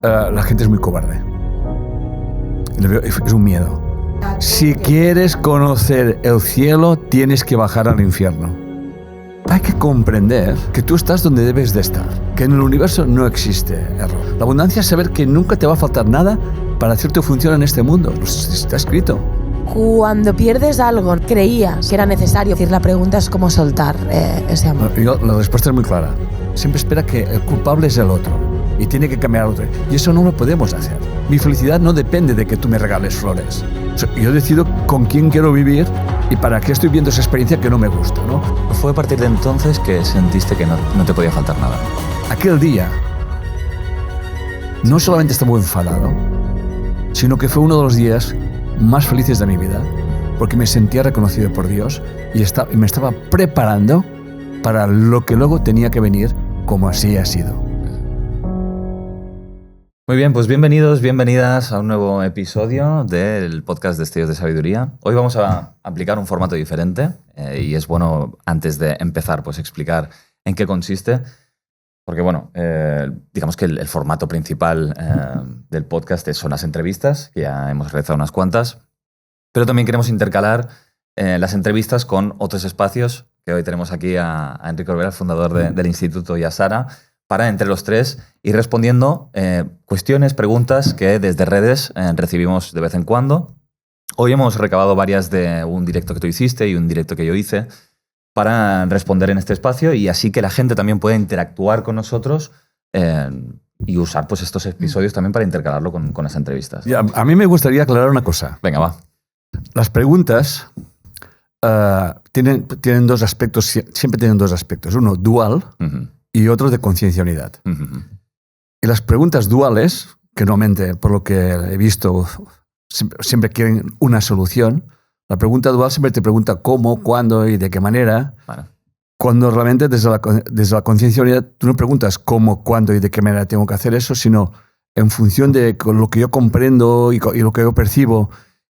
la gente es muy cobarde. Es un miedo. Si quieres conocer el cielo, tienes que bajar al infierno. Hay que comprender que tú estás donde debes de estar, que en el universo no existe error. La abundancia es saber que nunca te va a faltar nada para hacer tu función en este mundo. Está escrito. Cuando pierdes algo, creías que era necesario. Es decir, la pregunta es cómo soltar ese amor. La respuesta es muy clara. Siempre espera que el culpable es el otro y tiene que cambiar al otro. Y eso no lo podemos hacer. Mi felicidad no depende de que tú me regales flores. Yo decido con quién quiero vivir y para qué estoy viendo esa experiencia que no me gusta, ¿no? Fue a partir de entonces que sentiste que no te podía faltar nada. Aquel día no solamente estaba enfadado, sino que fue uno de los días más felices de mi vida, porque me sentía reconocido por Dios y me estaba preparando para lo que luego tenía que venir, como así ha sido. Muy bien, pues bienvenidos, bienvenidas a un nuevo episodio del podcast Destellos de Sabiduría. Hoy vamos a aplicar un formato diferente y es bueno, antes de empezar, pues explicar en qué consiste. Porque, bueno, digamos que el formato principal del podcast son las entrevistas, que ya hemos realizado unas cuantas, pero también queremos intercalar las entrevistas con otros espacios, que hoy tenemos aquí a Enrique Orbera, fundador del Instituto, y a Sara, para entre los tres ir respondiendo cuestiones, preguntas que desde redes recibimos de vez en cuando. Hoy hemos recabado varias de un directo que tú hiciste y un directo que yo hice para responder en este espacio y así que la gente también pueda interactuar con nosotros y usar pues, estos episodios también para intercalarlo con las entrevistas. A mí me gustaría aclarar una cosa. Venga, va. Las preguntas tienen dos aspectos, siempre tienen dos aspectos. Uno dual y otro de conciencia unidad. Y las preguntas duales, que normalmente, por lo que he visto, siempre quieren una solución. La pregunta dual siempre te pregunta cómo, cuándo y de qué manera. Vale. Cuando realmente desde la conciencia unidad tú no preguntas cómo, cuándo y de qué manera tengo que hacer eso, sino en función de lo que yo comprendo y lo que yo percibo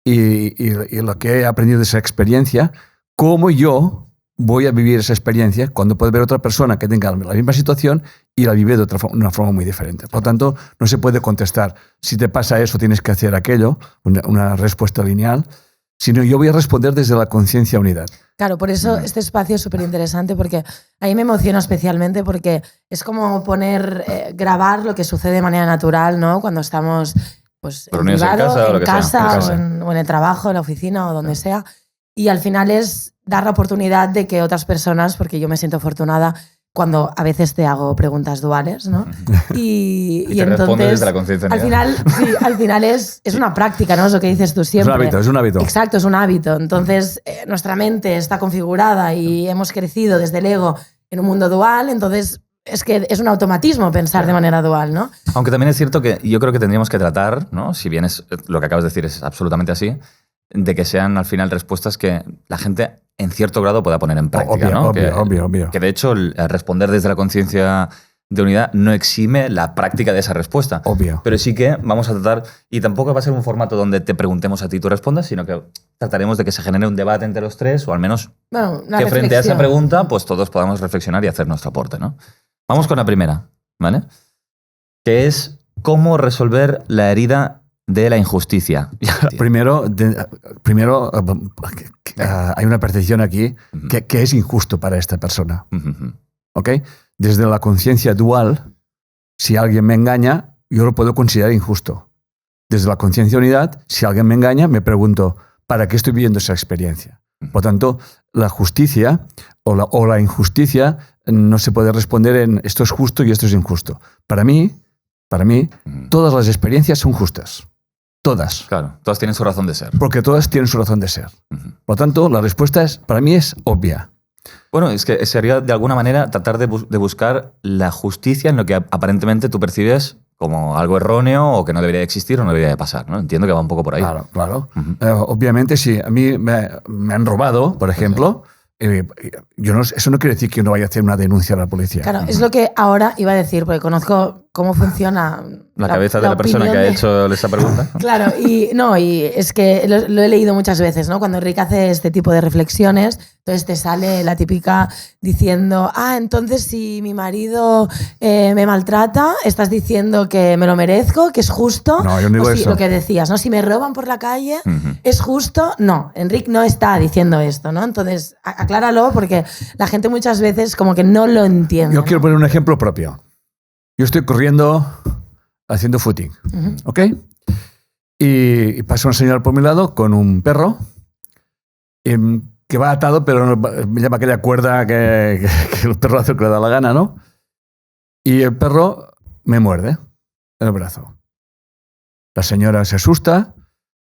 y lo que he aprendido de esa experiencia, cómo yo voy a vivir esa experiencia cuando puede ver otra persona que tenga la misma situación y la vive de una forma muy diferente. Por lo tanto, no se puede contestar si te pasa eso tienes que hacer aquello, una respuesta lineal, sino yo voy a responder desde la conciencia unidad. Claro, por eso este espacio es súper interesante porque a mí me emociona especialmente porque es como grabar lo que sucede de manera natural, ¿no? Cuando estamos pues, en privado, en casa o en el trabajo, en la oficina o donde sea. Y al final es dar la oportunidad de que otras personas, porque yo me siento afortunada cuando a veces te hago preguntas duales, ¿no? Y te entonces desde la conciencia unidad. Al final es una práctica, ¿no? Es lo que dices tú siempre. Es un hábito. Exacto, es un hábito. Entonces, nuestra mente está configurada y hemos crecido desde el ego en un mundo dual, entonces es que es un automatismo pensar de manera dual, ¿no? Aunque también es cierto que yo creo que tendríamos que tratar, ¿no? Si bien lo que acabas de decir es absolutamente así, de que sean al final respuestas que la gente en cierto grado pueda poner en práctica, ¿no? Obvio. Que de hecho el responder desde la conciencia de unidad no exime la práctica de esa respuesta. Obvio. Pero sí que vamos a tratar, y tampoco va a ser un formato donde te preguntemos a ti y tú respondas, sino que trataremos de que se genere un debate entre los tres, o al menos que frente a esa pregunta pues todos podamos reflexionar y hacer nuestro aporte, ¿no? Vamos con la primera, ¿vale? Que es cómo resolver la herida de la injusticia. Primero hay una percepción aquí que es injusto para esta persona. ¿Ok? Desde la conciencia dual, si alguien me engaña, yo lo puedo considerar injusto. Desde la conciencia unidad, si alguien me engaña, me pregunto, ¿para qué estoy viviendo esa experiencia? Por tanto, la justicia o la injusticia no se puede responder en esto es justo y esto es injusto. Para mí, todas las experiencias son justas. Todas. Claro, todas tienen su razón de ser. Porque todas tienen su razón de ser. Por lo tanto, la respuesta para mí es obvia. Bueno, es que sería de alguna manera tratar de buscar la justicia en lo que aparentemente tú percibes como algo erróneo o que no debería existir o no debería de pasar, ¿no? Entiendo que va un poco por ahí. Claro. Obviamente, si a mí me han robado, por ejemplo, eso no quiere decir que yo no vaya a hacer una denuncia a la policía. Claro, es lo que ahora iba a decir, porque conozco cómo funciona la cabeza de la persona que ha hecho esa pregunta. Claro, y es que lo he leído muchas veces, ¿no? Cuando Enric hace este tipo de reflexiones, entonces te sale la típica diciendo, entonces si mi marido me maltrata, estás diciendo que me lo merezco, que es justo. No, yo no digo eso. Lo que decías, ¿no? Si me roban por la calle, ¿es justo? No, Enric no está diciendo esto, ¿no? Entonces, acláralo porque la gente muchas veces como que no lo entiende. Yo quiero poner un ejemplo propio. Yo estoy corriendo, haciendo footing, ¿ok? Y pasa una señora por mi lado con un perro que va atado, pero me llama aquella cuerda que el perro hace lo que le da la gana, ¿no? Y el perro me muerde en el brazo. La señora se asusta,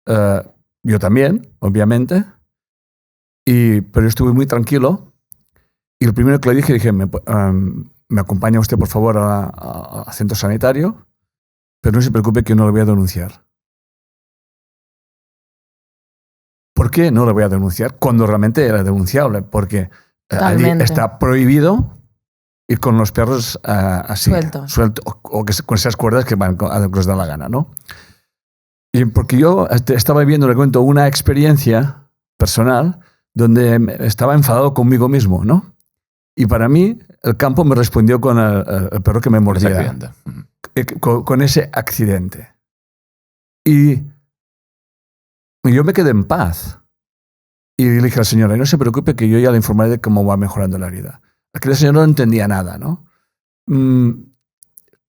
yo también, obviamente, pero yo estuve muy tranquilo y lo primero que le dije, me acompaña usted, por favor, al centro sanitario, pero no se preocupe que no lo voy a denunciar. ¿Por qué no lo voy a denunciar? Cuando realmente era denunciable, porque allí está prohibido ir con los perros así, sueltos, o con esas cuerdas que van a lo que les da la gana, ¿no? Y porque yo estaba viviendo, le cuento, una experiencia personal donde estaba enfadado conmigo mismo, ¿no? Y para mí, el campo me respondió con el perro que me mordía. Con ese accidente. Y yo me quedé en paz. Y le dije a la señora, no se preocupe que yo ya le informaré de cómo va mejorando la herida. Aquella señora no entendía nada, ¿no?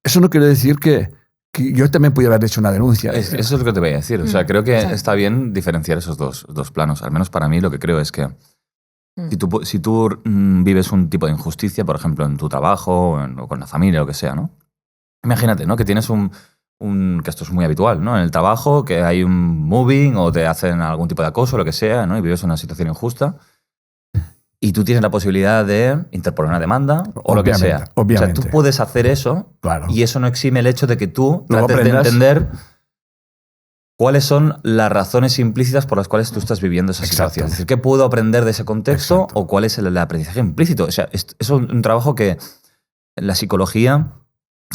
Eso no quiere decir que yo también podía haber hecho una denuncia. Eso es lo que te voy a decir. O sea, creo que está bien diferenciar esos dos planos. Al menos para mí lo que creo es que si tú vives un tipo de injusticia, por ejemplo, en tu trabajo o con la familia, lo que sea, ¿no? Imagínate, ¿no? Que tienes que esto es muy habitual, ¿no? En el trabajo, que hay un moving o te hacen algún tipo de acoso, lo que sea, ¿no? Y vives una situación injusta y tú tienes la posibilidad de interponer una demanda o lo que sea. Obviamente. O sea, tú puedes hacer eso, claro, y eso no exime el hecho de que tú trates de entender cuáles son las razones implícitas por las cuales tú estás viviendo esa situación. Es decir, ¿qué puedo aprender de ese contexto? O cuál es el aprendizaje implícito. O sea, es un trabajo que la psicología,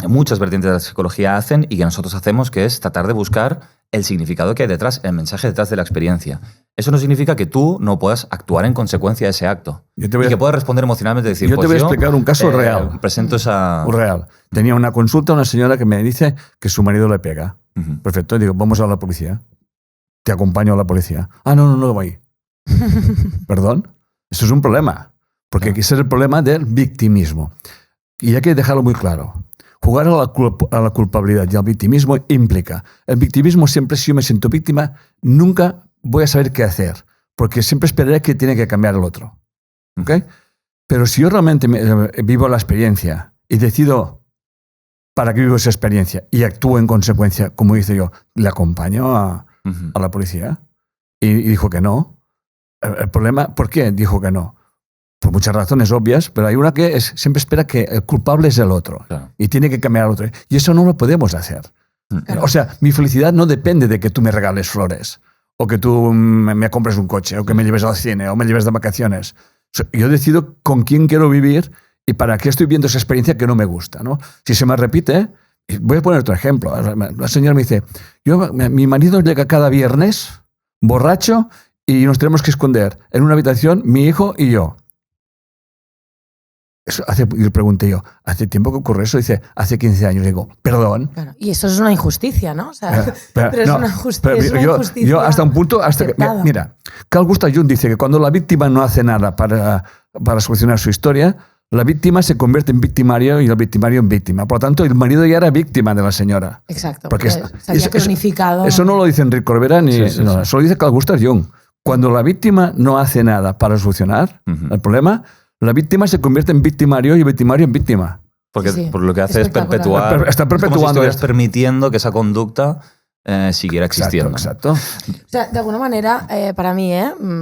muchas vertientes de la psicología hacen y que nosotros hacemos, que es tratar de buscar el significado que hay detrás, el mensaje detrás de la experiencia. Eso no significa que tú no puedas actuar en consecuencia de ese acto. Y que puedas responder emocionalmente y decir, yo te voy a explicar un caso real. Presento esa... Real. Tenía una consulta, una señora que me dice que su marido le pega. Perfecto, digo, vamos a la policía. Te acompaño a la policía. No voy. ¿Perdón? Eso es un problema. Porque aquí es el problema del victimismo. Y hay que dejarlo muy claro. Jugar a la culpabilidad y al victimismo implica. El victimismo siempre, si yo me siento víctima, nunca voy a saber qué hacer. Porque siempre esperaré que tiene que cambiar el otro. ¿Okay? Pero si yo realmente vivo la experiencia y decido para qué vivo esa experiencia y actúo en consecuencia, como hice yo, le acompaño a la policía y dijo que no. El problema, ¿por qué dijo que no? Por muchas razones obvias, pero hay una que siempre espera que el culpable es el otro, claro, y tiene que cambiar al otro. Y eso no lo podemos hacer. Claro. O sea, mi felicidad no depende de que tú me regales flores, o que tú me compres un coche, o que me lleves al cine, o me lleves de vacaciones. Yo decido con quién quiero vivir y para qué estoy viendo esa experiencia que no me gusta, ¿no? Si se me repite, voy a poner otro ejemplo. La señora me dice, mi marido llega cada viernes borracho y nos tenemos que esconder en una habitación, mi hijo y yo. Y le pregunté yo, ¿hace tiempo que ocurre eso? Dice, hace 15 años. Digo, perdón. Claro, y eso es una injusticia, ¿no? O sea, pero es una injusticia. Yo hasta un punto, mira, Carl Gustav Jung dice que cuando la víctima no hace nada para solucionar su historia, la víctima se convierte en victimario y el victimario en víctima. Por lo tanto, el marido ya era víctima de la señora. Exacto, porque se había cronificado. Eso no lo dice Enric Corbera ni nada, eso lo dice Carl Gustav Jung. Cuando la víctima no hace nada para solucionar el problema, la víctima se convierte en victimario y el victimario en víctima. Porque por lo que hace es perpetuar. Está perpetuando. Como si estuvieras permitiendo que esa conducta siguiera existiendo. Exacto. O sea, de alguna manera, para mí,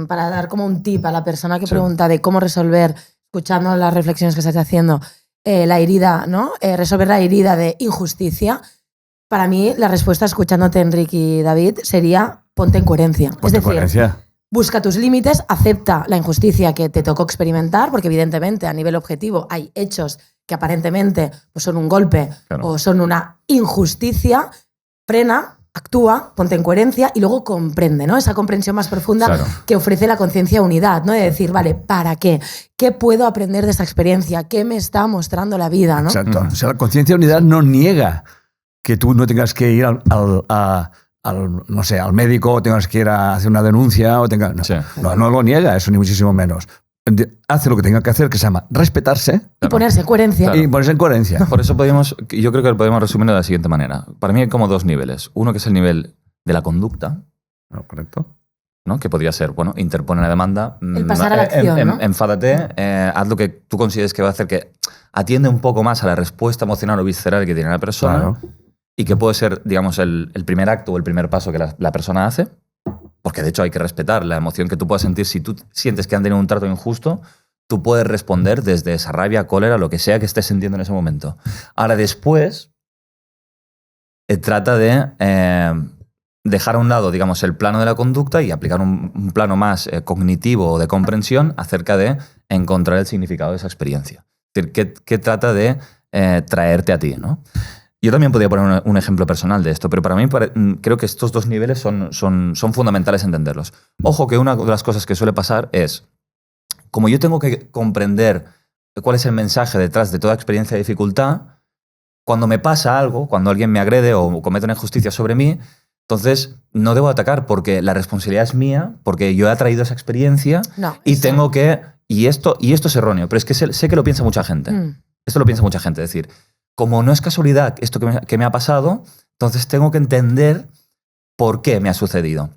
para dar como un tip a la persona que pregunta de cómo resolver, escuchando las reflexiones que estás haciendo, la herida, ¿no? Resolver la herida de injusticia. Para mí, la respuesta, escuchándote, Enric y David, sería ponte en coherencia. Ponte en coherencia. busca tus límites, acepta la injusticia que te tocó experimentar, porque evidentemente a nivel objetivo hay hechos que aparentemente pues, son un golpe o son una injusticia, frena, actúa, ponte en coherencia y luego comprende, ¿no? Esa comprensión más profunda que ofrece la conciencia unidad, ¿no? De decir, vale, ¿para qué? ¿Qué puedo aprender de esta experiencia? ¿Qué me está mostrando la vida, ¿no? Exacto. O sea, la conciencia unidad no niega que tú no tengas que ir no sé, al médico o tengas que ir a hacer una denuncia. No lo niega, eso ni muchísimo menos. Hace lo que tenga que hacer, que se llama respetarse. Y ponerse en coherencia. Claro. Y ponerse en coherencia. Por eso yo creo que podemos resumirlo de la siguiente manera. Para mí hay como 2 niveles. Uno que es el nivel de la conducta. Correcto. ¿No? Que podría ser, bueno, interpone una demanda. El pasar a la acción, ¿no? Enfádate, haz lo que tú consideres que va a hacer que atiende un poco más a la respuesta emocional o visceral que tiene la persona. Claro. Y que puede ser, digamos, el primer acto o el primer paso que la persona hace, porque de hecho hay que respetar la emoción que tú puedas sentir. Si tú sientes que han tenido un trato injusto, tú puedes responder desde esa rabia, cólera, lo que sea que estés sintiendo en ese momento. Ahora después, trata de dejar a un lado, digamos, el plano de la conducta y aplicar un plano más cognitivo o de comprensión acerca de encontrar el significado de esa experiencia. Es decir, ¿qué trata de traerte a ti, ¿no? Yo también podría poner un ejemplo personal de esto, pero para mí creo que estos 2 niveles son fundamentales entenderlos. Ojo que una de las cosas que suele pasar es, como yo tengo que comprender cuál es el mensaje detrás de toda experiencia de dificultad, cuando me pasa algo, cuando alguien me agrede o comete una injusticia sobre mí, entonces no debo atacar porque la responsabilidad es mía, porque yo he atraído esa experiencia y tengo que... Y esto es erróneo, pero es que sé que lo piensa mucha gente. Esto lo piensa mucha gente, es decir... Como no es casualidad esto que me ha pasado, entonces tengo que entender por qué me ha sucedido.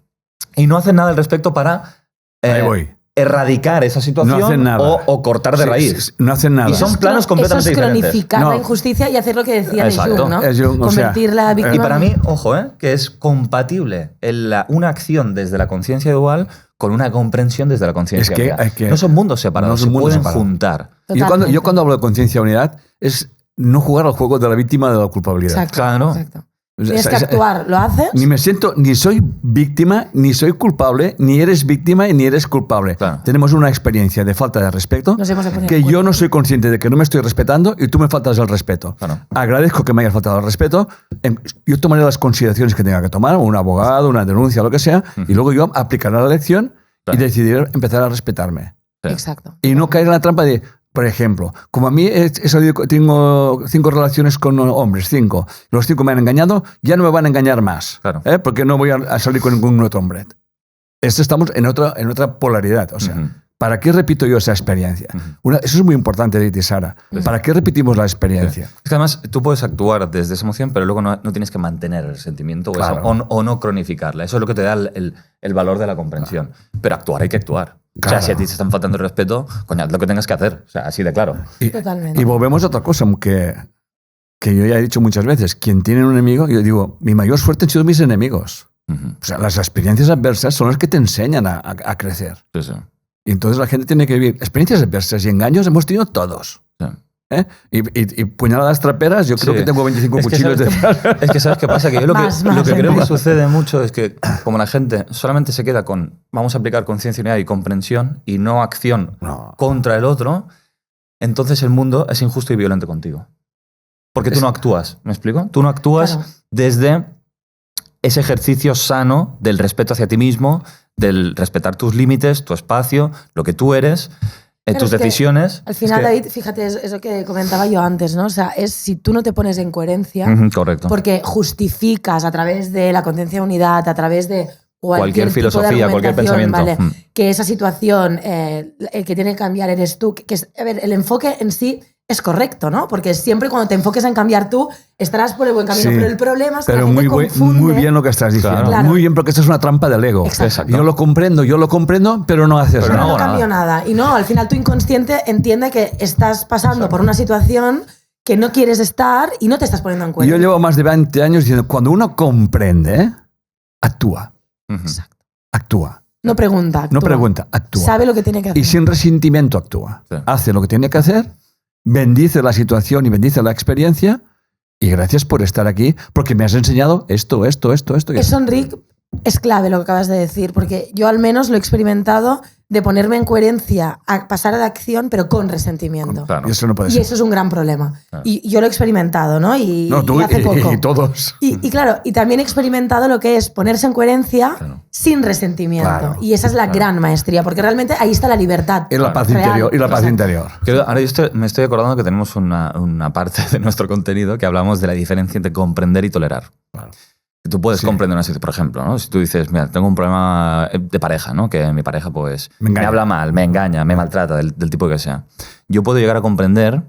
Y no hacen nada al respecto para erradicar esa situación o cortar de raíz. No hacen nada. Y son planos completamente diferentes. Eso es cronificar la injusticia y hacer lo que decía de Jung, ¿no? Convertir la víctima... Y para mí, ojo, que es compatible una acción desde la conciencia dual con una comprensión desde la conciencia unidad. No son mundos separados, se pueden juntar. Yo cuando hablo de conciencia unidad es... no jugar al juego de la víctima de la culpabilidad. Exacto, claro. Exacto. Tienes que actuar, ¿lo haces? Ni soy víctima, ni soy culpable, ni eres víctima ni eres culpable. Claro. Tenemos una experiencia de falta de respeto que yo no soy consciente de que no me estoy respetando y tú me faltas el respeto. Claro. Agradezco que me hayas faltado el respeto. Yo tomaré las consideraciones que tenga que tomar, un abogado, una denuncia, lo que sea, y luego yo aplicaré la lección y decidiré empezar a respetarme. Exacto. Y no caer en la trampa de... Por ejemplo, como a mí tengo 5 relaciones con hombres, 5. Los 5 me han engañado, ya no me van a engañar más. Claro. Porque no voy a salir con ningún otro hombre. Estamos en otra polaridad. O sea, ¿para qué repito yo esa experiencia? Eso es muy importante, Edith y Sara. ¿Para qué repetimos la experiencia? Sí. Es que además tú puedes actuar desde esa emoción, pero luego no tienes que mantener el sentimiento o no cronificarla. Eso es lo que te da el valor de la comprensión. Pero actuar hay que actuar. Claro. O sea, si a ti te están faltando el respeto, coño, haz lo que tengas que hacer. O sea, así de claro. Totalmente. Y volvemos a otra cosa que yo ya he dicho muchas veces. Quien tiene un enemigo, yo digo, mi mayor suerte han sido mis enemigos. O sea, las experiencias adversas son las que te enseñan a crecer. Sí. Y entonces la gente tiene que vivir experiencias adversas y engaños hemos tenido todos. Sí. Y puñaladas traperas, yo creo que tengo 25 cuchillos detrás. Es que ¿sabes qué pasa? Que yo lo que creo que sucede mucho es que como la gente solamente se queda con vamos a aplicar conciencia, unidad y comprensión y no acción contra el otro, entonces el mundo es injusto y violento contigo. Porque tú no actúas, ¿me explico? Tú no actúas desde ese ejercicio sano del respeto hacia ti mismo, del respetar tus límites, tu espacio, lo que tú eres... tus decisiones... Al final, David, fíjate, es lo que comentaba yo antes, ¿no? O sea, es si tú no te pones en coherencia... correcto. Porque justificas a través de la conciencia de unidad, a través de cualquier filosofía, cualquier pensamiento. ¿Vale? Que esa situación, el que tiene que cambiar eres tú. A ver, el enfoque en sí es correcto, ¿no? Porque siempre cuando te enfoques en cambiar tú, estarás por el buen camino. Pero el problema es que la gente confunde... Muy bien lo que estás diciendo. Claro. Muy bien, porque esto es una trampa del ego. Exacto. Yo lo comprendo, pero no haces nada. No cambio nada. Y no, al final tu inconsciente entiende que estás pasando por una situación que no quieres estar y no te estás poniendo en cuenta. Yo llevo más de 20 años diciendo, cuando uno comprende, actúa. Exacto. Actúa. No pregunta, actúa. No pregunta, actúa. Sabe lo que tiene que hacer. Y sin resentimiento actúa. Sí. Hace lo que tiene que hacer, bendice la situación y bendice la experiencia y gracias por estar aquí porque me has enseñado esto. Eso, Enric, Es clave lo que acabas de decir, porque yo al menos lo he experimentado de ponerme en coherencia a pasar a la acción, pero con resentimiento. Claro. Y eso no puede ser. Y eso es un gran problema. Claro. Y yo lo he experimentado, ¿no? Y hace poco. Y todos. Y claro, y también he experimentado lo que es ponerse en coherencia sin resentimiento. Claro. Y esa es la gran maestría, porque realmente ahí está la libertad. Y la paz interior. Y la paz interior. Ahora me estoy acordando que tenemos una parte de nuestro contenido que hablamos de la diferencia entre comprender y tolerar. Claro. Tú puedes comprender una situación, por ejemplo, ¿no? Si tú dices, mira, tengo un problema de pareja, ¿no? Que mi pareja pues me habla mal, me engaña, me maltrata, del tipo que sea. Yo puedo llegar a comprender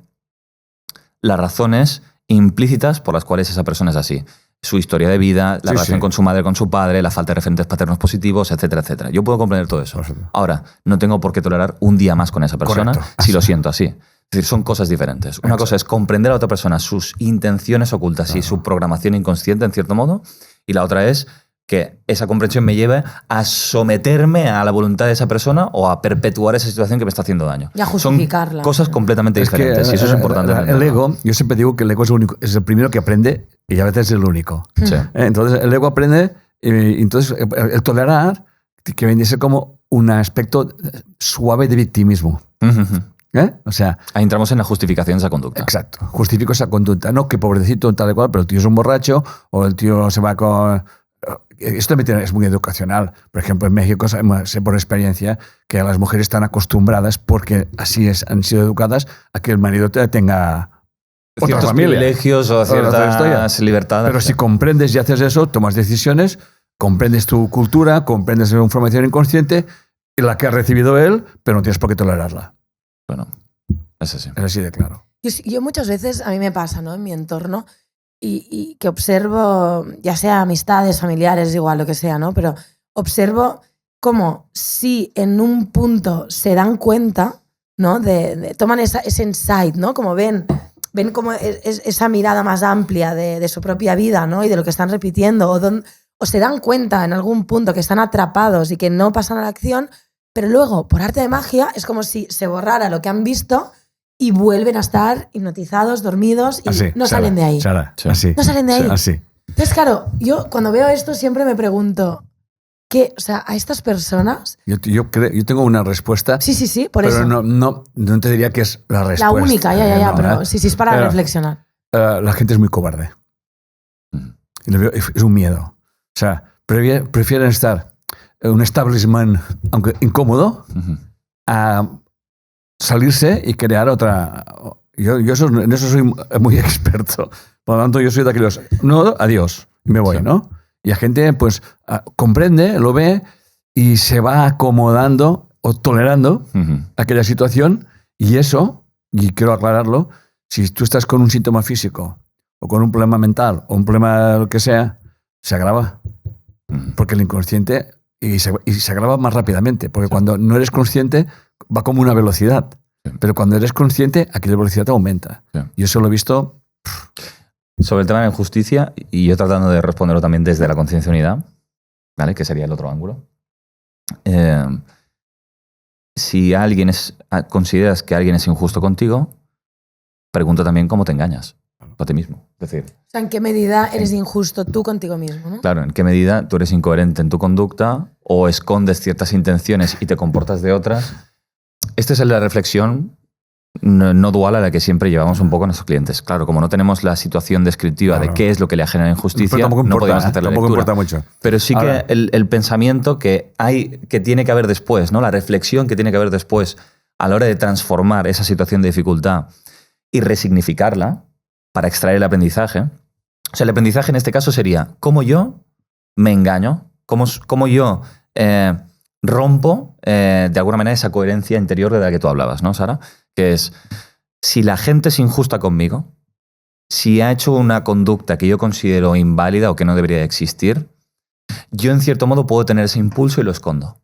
las razones implícitas por las cuales esa persona es así. Su historia de vida, la relación con su madre, con su padre, la falta de referentes paternos positivos, etcétera, etcétera. Yo puedo comprender todo eso. Ahora, no tengo por qué tolerar un día más con esa persona si lo siento así. Es decir, son cosas diferentes. Una cosa es comprender a otra persona, sus intenciones ocultas y su programación inconsciente, en cierto modo, y la otra es que esa comprensión me lleve a someterme a la voluntad de esa persona o a perpetuar esa situación que me está haciendo daño. Y a justificarla. Son cosas completamente diferentes y eso es importante. El ego, yo siempre digo que el ego es el primero que aprende y a veces es el único. Sí. Entonces el ego aprende y entonces el tolerar que viene a ser como un aspecto suave de victimismo. O sea, ahí entramos en la justificación de esa conducta. Exacto. Justifico esa conducta. No que pobrecito tal y cual, pero el tío es un borracho o el tío se va con... Esto también es muy educacional. Por ejemplo, en México sé por experiencia que las mujeres están acostumbradas, porque así han sido educadas, a que el marido tenga ciertos privilegios o ciertas libertades. Pero si comprendes y haces eso, tomas decisiones, comprendes tu cultura, comprendes la información inconsciente, la que ha recibido él, pero no tienes por qué tolerarla. Bueno, es así. Es así de claro. Yo muchas veces, a mí me pasa, ¿no? En mi entorno, y que observo, ya sea amistades, familiares, igual, lo que sea, ¿no? Pero observo como si en un punto se dan cuenta, ¿no? Toman ese insight, ¿no? Como ven como esa mirada más amplia de su propia vida, ¿no? Y de lo que están repitiendo, o se dan cuenta en algún punto que están atrapados y que no pasan a la acción, pero luego, por arte de magia, es como si se borrara lo que han visto y vuelven a estar hipnotizados, dormidos y no salen de ahí. No salen de ahí. Así. Entonces, claro, yo cuando veo esto siempre me pregunto, ¿qué? O sea, a estas personas... Yo tengo una respuesta. Sí, por eso. Pero no te diría que es la respuesta. La única, ya, pero sí, es para reflexionar. La gente es muy cobarde. Es un miedo. O sea, prefieren estar en un establishment, aunque incómodo, a salirse y crear otra... Yo en eso soy muy experto. Por lo tanto, yo soy de aquellos... No, adiós, me voy, ¿no? Y la gente, pues, comprende, lo ve y se va acomodando o tolerando aquella situación. Y eso, y quiero aclararlo, si tú estás con un síntoma físico o con un problema mental o un problema lo que sea, se agrava. Porque el inconsciente... Y se agrava más rápidamente. Porque cuando no eres consciente, va como una velocidad. Pero cuando eres consciente, aquella velocidad aumenta. Y eso lo he visto... Sobre el tema de la injusticia, y yo tratando de responderlo también desde la conciencia unidad, ¿vale? Que sería el otro ángulo. Si consideras que alguien es injusto contigo, pregunta también cómo te engañas a ti mismo. Es decir, o sea, ¿en qué medida eres injusto tú contigo mismo, ¿no? Claro, ¿en qué medida tú eres incoherente en tu conducta o escondes ciertas intenciones y te comportas de otras? Esta es la reflexión no dual a la que siempre llevamos un poco a nuestros clientes. Claro, como no tenemos la situación descriptiva de qué es lo que le genera injusticia, no podemos hacer la lectura. Importa mucho. Pero sí que el pensamiento que tiene que haber después, ¿no? La reflexión que tiene que haber después a la hora de transformar esa situación de dificultad y resignificarla para extraer el aprendizaje. O sea, el aprendizaje en este caso sería cómo yo me engaño, cómo yo rompo de alguna manera esa coherencia interior de la que tú hablabas, ¿no, Sara? Que es, si la gente es injusta conmigo, si ha hecho una conducta que yo considero inválida o que no debería existir, yo en cierto modo puedo tener ese impulso y lo escondo.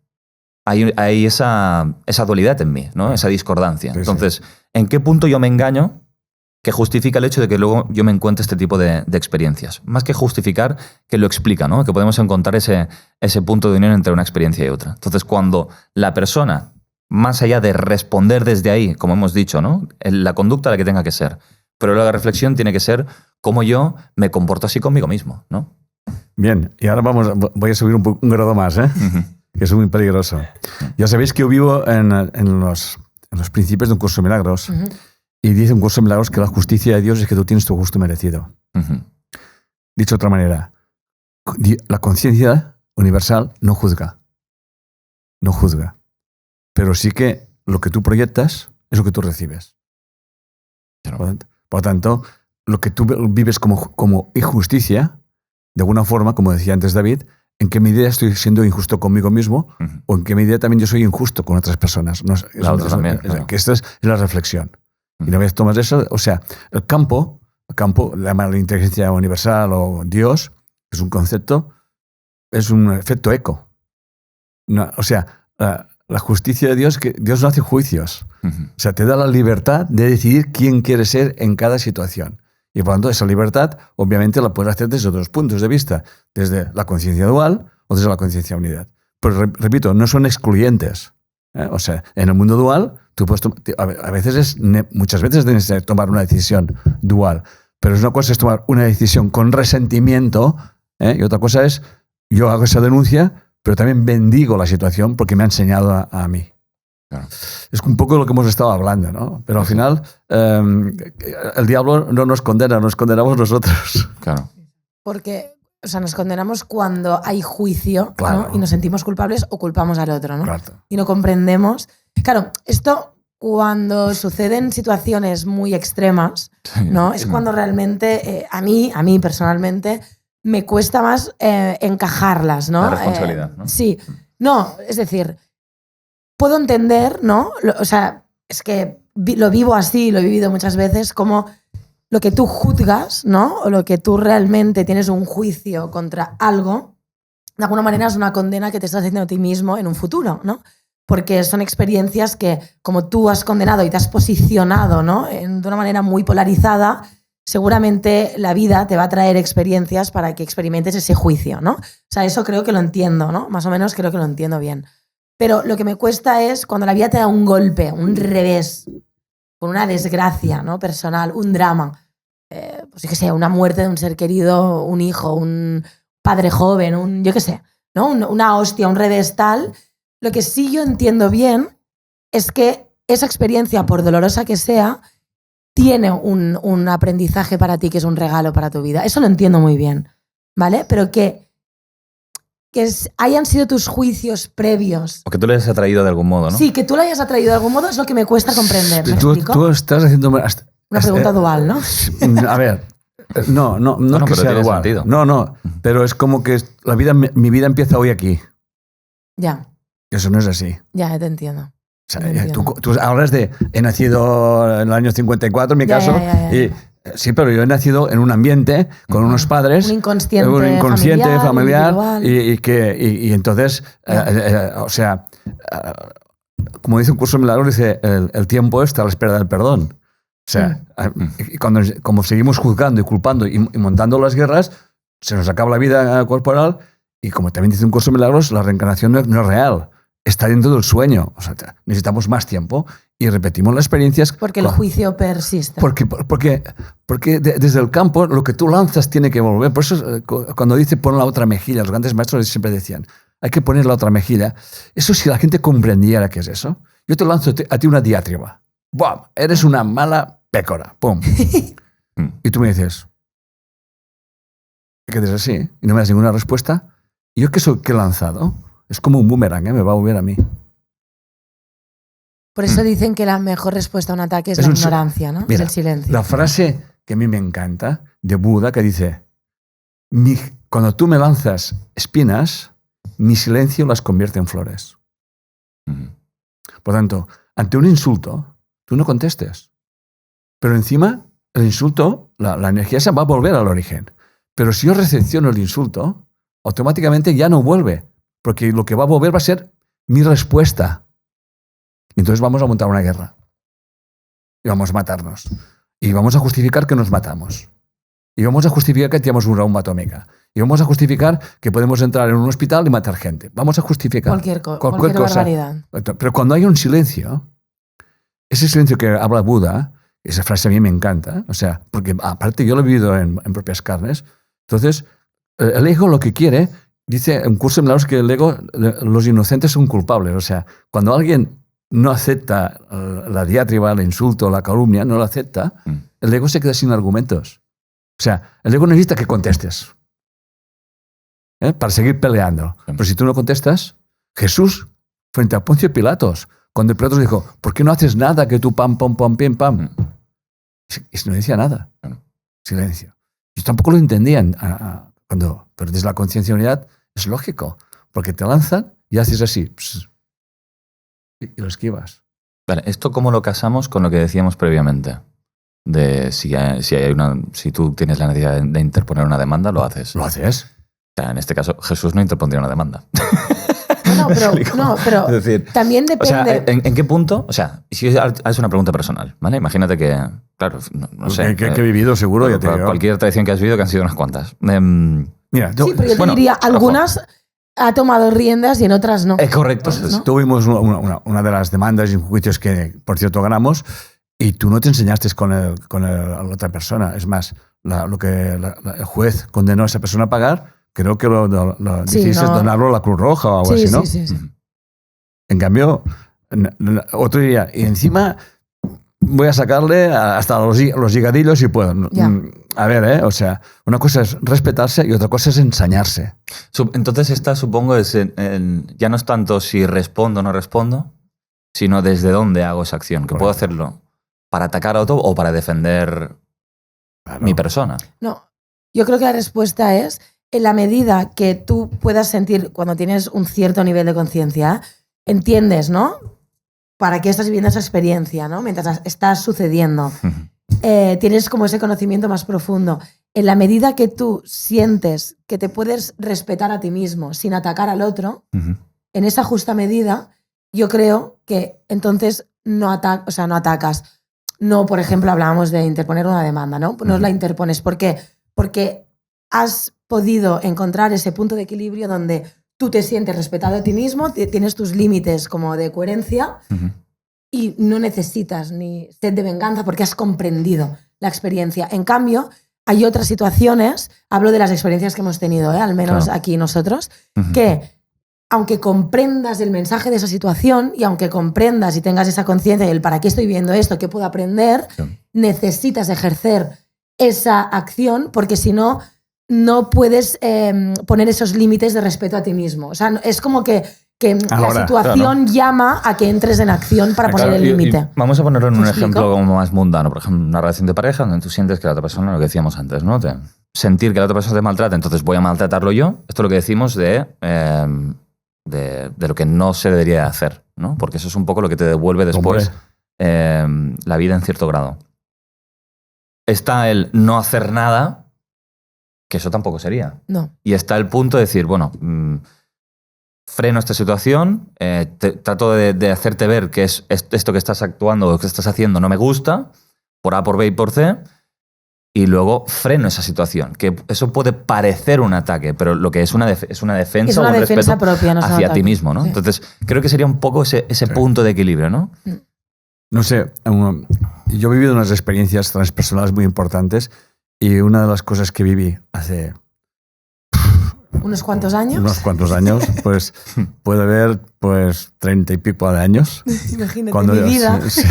Hay esa dualidad en mí, ¿no? Esa discordancia. Sí, entonces, ¿en qué punto yo me engaño que justifica el hecho de que luego yo me encuentre este tipo de experiencias? Más que justificar, que lo explica, ¿no? Que podemos encontrar ese punto de unión entre una experiencia y otra. Entonces, cuando la persona, más allá de responder desde ahí, como hemos dicho, ¿no? La conducta la que tenga que ser, pero luego la reflexión tiene que ser cómo yo me comporto así conmigo mismo, ¿no? Bien, y ahora voy a subir un grado más, que es muy peligroso. Ya sabéis que yo vivo en los principios de un curso de milagros. Y dice un curso de milagros que la justicia de Dios es que tú tienes tu justo merecido. Dicho de otra manera, la conciencia universal no juzga. No juzga. Pero sí que lo que tú proyectas es lo que tú recibes. Claro. Por lo tanto, lo que tú vives como injusticia, de alguna forma, como decía antes David, ¿en qué medida estoy siendo injusto conmigo mismo? ¿O en qué medida también yo soy injusto con otras personas? No, también, claro. Que esta es la reflexión. Y una vez tomas eso, o sea, el campo, la inteligencia universal o Dios, es un concepto, es un efecto eco. No, o sea, la justicia de Dios, que Dios no hace juicios. O sea, te da la libertad de decidir quién quieres ser en cada situación. Y por lo tanto, esa libertad, obviamente, la puedes hacer desde otros puntos de vista, desde la conciencia dual o desde la conciencia unidad. Pero, repito, no son excluyentes. O sea, en el mundo dual, tú puedes muchas veces tienes que tomar una decisión dual, pero una cosa es tomar una decisión con resentimiento, y otra cosa es, yo hago esa denuncia, pero también bendigo la situación porque me ha enseñado a mí. Claro. Es un poco lo que hemos estado hablando, ¿no? Pero al final, el diablo no nos condena, nos condenamos nosotros. Claro. Porque... O sea, nos condenamos cuando hay juicio, claro, ¿no? Y nos sentimos culpables o culpamos al otro, ¿no? Claro. Y no comprendemos. Claro, esto cuando suceden situaciones muy extremas, ¿no? Es cuando realmente, a mí personalmente, me cuesta más encajarlas, ¿no? La responsabilidad, ¿no? Sí. No, es decir, puedo entender, ¿no? O sea, es que lo vivo así, lo he vivido muchas veces, como... lo que tú juzgas, ¿no? O lo que tú realmente tienes un juicio contra algo, de alguna manera es una condena que te estás haciendo a ti mismo en un futuro, ¿no? Porque son experiencias que, como tú has condenado y te has posicionado, ¿no? De una manera muy polarizada, seguramente la vida te va a traer experiencias para que experimentes ese juicio, ¿no? O sea, eso creo que lo entiendo, ¿no? Más o menos creo que lo entiendo bien. Pero lo que me cuesta es cuando la vida te da un golpe, un revés, con una desgracia, ¿no? Personal, un drama. Pues yo qué sé, una muerte de un ser querido, un hijo, un padre joven, yo qué sé, ¿no? Una hostia, un revés tal. Lo que sí yo entiendo bien es que esa experiencia, por dolorosa que sea, tiene un aprendizaje para ti que es un regalo para tu vida. Eso lo entiendo muy bien, ¿vale? Pero que hayan sido tus juicios previos. O que tú le hayas atraído de algún modo, ¿no? Sí, que tú le hayas atraído de algún modo es lo que me cuesta comprender. ¿Me explico? Tú estás haciendo... Una pregunta dual, ¿no? A ver, no que sea dual. Sentido. No, pero es como que mi vida empieza hoy aquí. Ya. Eso no es así. Ya, te entiendo. O sea, tú hablas de, he nacido en el año 54, en mi caso, ya. y sí, pero yo he nacido en un ambiente con unos padres, un inconsciente familiar y entonces, o sea, como dice un curso de milagros, dice, el tiempo está a la espera del perdón. O sea, como seguimos juzgando y culpando y montando las guerras, se nos acaba la vida corporal y como también dice un curso de milagros, la reencarnación no es real, está dentro del sueño. O sea, necesitamos más tiempo y repetimos las experiencias. Porque el juicio persiste. Porque desde el campo lo que tú lanzas tiene que volver. Por eso cuando dice pon la otra mejilla, los grandes maestros siempre decían, hay que poner la otra mejilla. Eso si la gente comprendiera qué es eso. Yo te lanzo a ti una diatriba. ¡Bum! Eres una mala pécora. ¡Pum! Y tú me dices, ¿qué dices así? Y no me das ninguna respuesta. ¿Y yo qué he lanzado? Es como un boomerang, me va a volver a mí. Por eso dicen que la mejor respuesta a un ataque es la ignorancia, ¿no? Mira, es el silencio. La frase que a mí me encanta de Buda que dice, cuando tú me lanzas espinas, mi silencio las convierte en flores. Por tanto, ante un insulto, tú no contestes. Pero encima, el insulto, la energía esa va a volver al origen. Pero si yo recepciono el insulto, automáticamente ya no vuelve. Porque lo que va a volver va a ser mi respuesta. Y entonces vamos a montar una guerra. Y vamos a matarnos. Y vamos a justificar que nos matamos. Y vamos a justificar que tiramos una bomba atómica. Y vamos a justificar que podemos entrar en un hospital y matar gente. Vamos a justificar cualquier cosa. Barbaridad. Pero cuando hay un silencio, ese silencio que habla Buda, esa frase a mí me encanta, o sea, porque aparte yo lo he vivido en propias carnes, entonces El ego lo que quiere, dice un curso de milagros que el ego, los inocentes son culpables. O sea, cuando alguien no acepta la diatriba, el insulto, la calumnia, no lo acepta, el ego se queda sin argumentos. O sea, el ego necesita que contestes para seguir peleando. Pero si tú no contestas, Jesús, frente a Poncio Pilatos, cuando Pilatos dijo, ¿por qué no haces nada que tú pam, pam, pam, pim, pam? Y no decía nada. Silencio. Yo tampoco lo entendían pero desde la conciencia de unidad es lógico, porque te lanzan y haces así y lo esquivas. Vale, ¿esto cómo lo casamos con lo que decíamos previamente? De si tú tienes la necesidad de interponer una demanda, lo haces. ¿Lo haces? O sea, en este caso, Jesús no interpondría una demanda. Pero es decir, también depende... O sea, ¿en qué punto? O sea, si haces una pregunta personal, ¿vale? Imagínate que, claro, no sé. Que he vivido, seguro, ya te digo. Cualquier tradición que has vivido, que han sido unas cuantas. Mira, sí, pero yo te diría, algunas ha tomado riendas y en otras no. Es correcto. ¿No? Tuvimos una de las demandas y juicios que, por cierto, ganamos y tú no te enseñaste con la otra persona. Es más, el juez condenó a esa persona a pagar, creo que lo hiciste donarlo a la Cruz Roja o algo así, ¿no? Sí. En cambio, otro día, y encima voy a sacarle hasta los higadillos si puedo. Ya. A ver, o sea, una cosa es respetarse y otra cosa es ensañarse. Entonces esta, supongo, ya no es tanto si respondo o no respondo, sino desde dónde hago esa acción. Que puedo hacerlo para atacar a otro o para defender mi persona. No, yo creo que la respuesta es en la medida que tú puedas sentir, cuando tienes un cierto nivel de conciencia, entiendes, ¿no? ¿Para qué estás viviendo esa experiencia, ¿no? Mientras está sucediendo. Tienes como ese conocimiento más profundo. En la medida que tú sientes que te puedes respetar a ti mismo sin atacar al otro, en esa justa medida, yo creo que entonces no atacas. No, por ejemplo, hablábamos de interponer una demanda, ¿no? No la interpones. ¿Por qué? Porque has podido encontrar ese punto de equilibrio donde tú te sientes respetado a ti mismo, tienes tus límites como de coherencia y no necesitas ni sed de venganza porque has comprendido la experiencia. En cambio, hay otras situaciones, hablo de las experiencias que hemos tenido, al menos aquí nosotros, que aunque comprendas el mensaje de esa situación y aunque comprendas y tengas esa conciencia de el para qué estoy viviendo esto, qué puedo aprender, necesitas ejercer esa acción porque si no, no puedes poner esos límites de respeto a ti mismo. O sea, es como que la situación llama a que entres en acción para poner el límite. Vamos a ponerlo en un ejemplo como más mundano. Por ejemplo, una relación de pareja donde tú sientes que la otra persona, lo que decíamos antes, ¿no? Sentir que la otra persona te maltrata, entonces voy a maltratarlo yo. Esto es lo que decimos de lo que no se debería hacer, ¿no? Porque eso es un poco lo que te devuelve después la vida en cierto grado. Está el no hacer nada, que eso tampoco sería. No. Y está el punto de decir, bueno, freno esta situación, trato de hacerte ver que es esto que estás actuando o que estás haciendo no me gusta, por A, por B y por C, y luego freno esa situación. Que eso puede parecer un ataque, pero lo que es una defensa es una o un defensa respeto propia, no hacia ti mismo, ¿no? Sí. Entonces, creo que sería un poco ese punto de equilibrio, ¿no? No sé, yo he vivido unas experiencias transpersonales muy importantes y una de las cosas que viví hace... ¿Unos cuantos años? Unos cuantos años, pues puede haber 30 y pico de años. Imagínate, mi vida. Sí.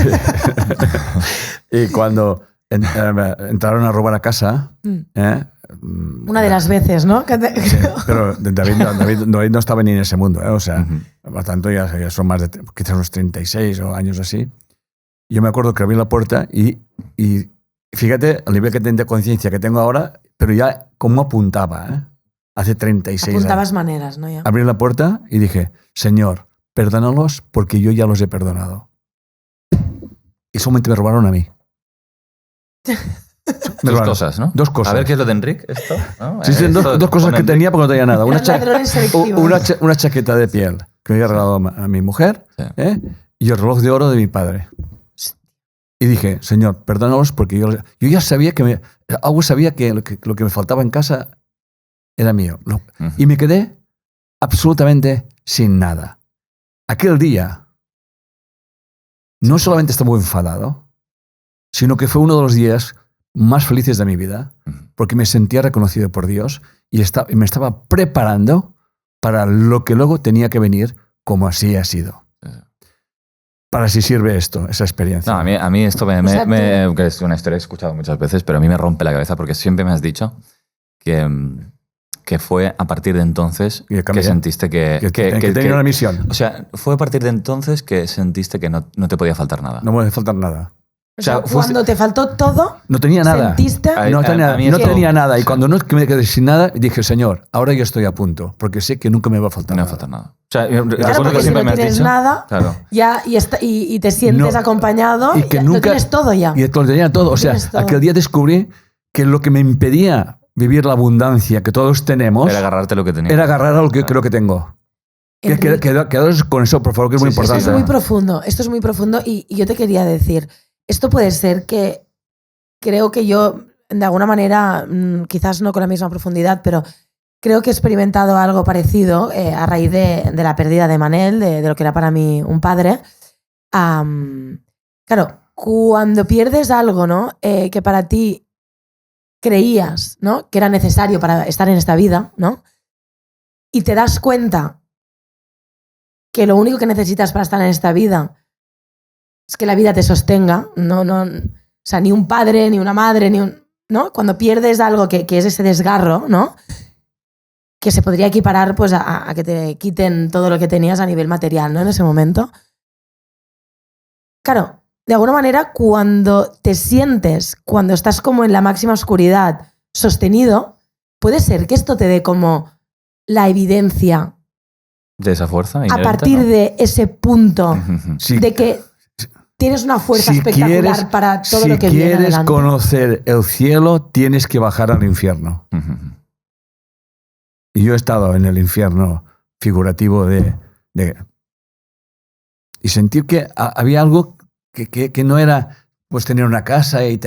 Y cuando entraron a robar a casa... Una de las veces, ¿no? Sí, pero David no estaba ni en ese mundo, o sea, por lo tanto ya son más de quizás unos 36 o años así. Yo me acuerdo que abrí la puerta y fíjate el nivel de conciencia que tengo ahora, pero ya cómo apuntaba, hace 36 Apuntabas años. maneras, ¿no? Ya. Abrí la puerta y dije, Señor, perdónalos porque yo ya los he perdonado. Y solamente me robaron a mí. Dos cosas, ¿no? Dos cosas. A ver qué es lo de Enric, esto. ¿No? Sí, dos cosas que tenía porque no tenía nada. Una chaqueta de piel que me había regalado a mi mujer, y el reloj de oro de mi padre. Y dije, Señor, perdónalos porque yo ya sabía algo sabía que lo que me faltaba en casa era mío. Y me quedé absolutamente sin nada. Aquel día no solamente estaba muy enfadado, sino que fue uno de los días más felices de mi vida, porque me sentía reconocido por Dios y me estaba preparando para lo que luego tenía que venir, como así ha sido. Para si sirve esto, esa experiencia. No, a mí esto que es una historia que he escuchado muchas veces, pero a mí me rompe la cabeza porque siempre me has dicho que fue a partir de entonces que sentiste que tenía una misión. O sea, fue a partir de entonces que sentiste que no te podía faltar nada. No me podía faltar nada. O sea, cuando te faltó todo, no tenía nada. ¿Sentiste? No tenía nada. Y cuando no me quedé sin nada, dije, Señor, ahora yo estoy a punto, porque sé que nunca me va a faltar nada. No me va a faltar nada. O sea, claro, porque si no tienes nada, claro. ya, y te sientes acompañado, y que ya, nunca, lo tienes todo ya. Y lo tenía todo. O sea, aquel día descubrí que lo que me impedía vivir la abundancia que todos tenemos era agarrarte lo que tenías. Era agarrar a lo que creo que tengo. Quedaos con eso, por favor, que es muy importante. Esto es muy profundo y yo te quería decir, esto puede ser que creo que yo, de alguna manera, quizás no con la misma profundidad, pero creo que he experimentado algo parecido a raíz de la pérdida de Manel, de lo que era para mí un padre. Claro, cuando pierdes algo, ¿no? Que para ti creías, ¿no? que era necesario para estar en esta vida, ¿no? Y te das cuenta que lo único que necesitas para estar en esta vida es que la vida te sostenga, o sea, ni un padre, ni una madre, ¿no? Cuando pierdes algo que es ese desgarro, ¿no? Que se podría equiparar pues, a que te quiten todo lo que tenías a nivel material, ¿no? En ese momento. Claro, de alguna manera, cuando te sientes, cuando estás como en la máxima oscuridad, sostenido, puede ser que esto te dé como la evidencia de esa fuerza inherente, a partir de ese punto de que tienes una fuerza espectacular para todo lo que viene adelante. Si quieres conocer el cielo, tienes que bajar al infierno. Y yo he estado en el infierno figurativo y sentir que había algo que no era pues tener una casa y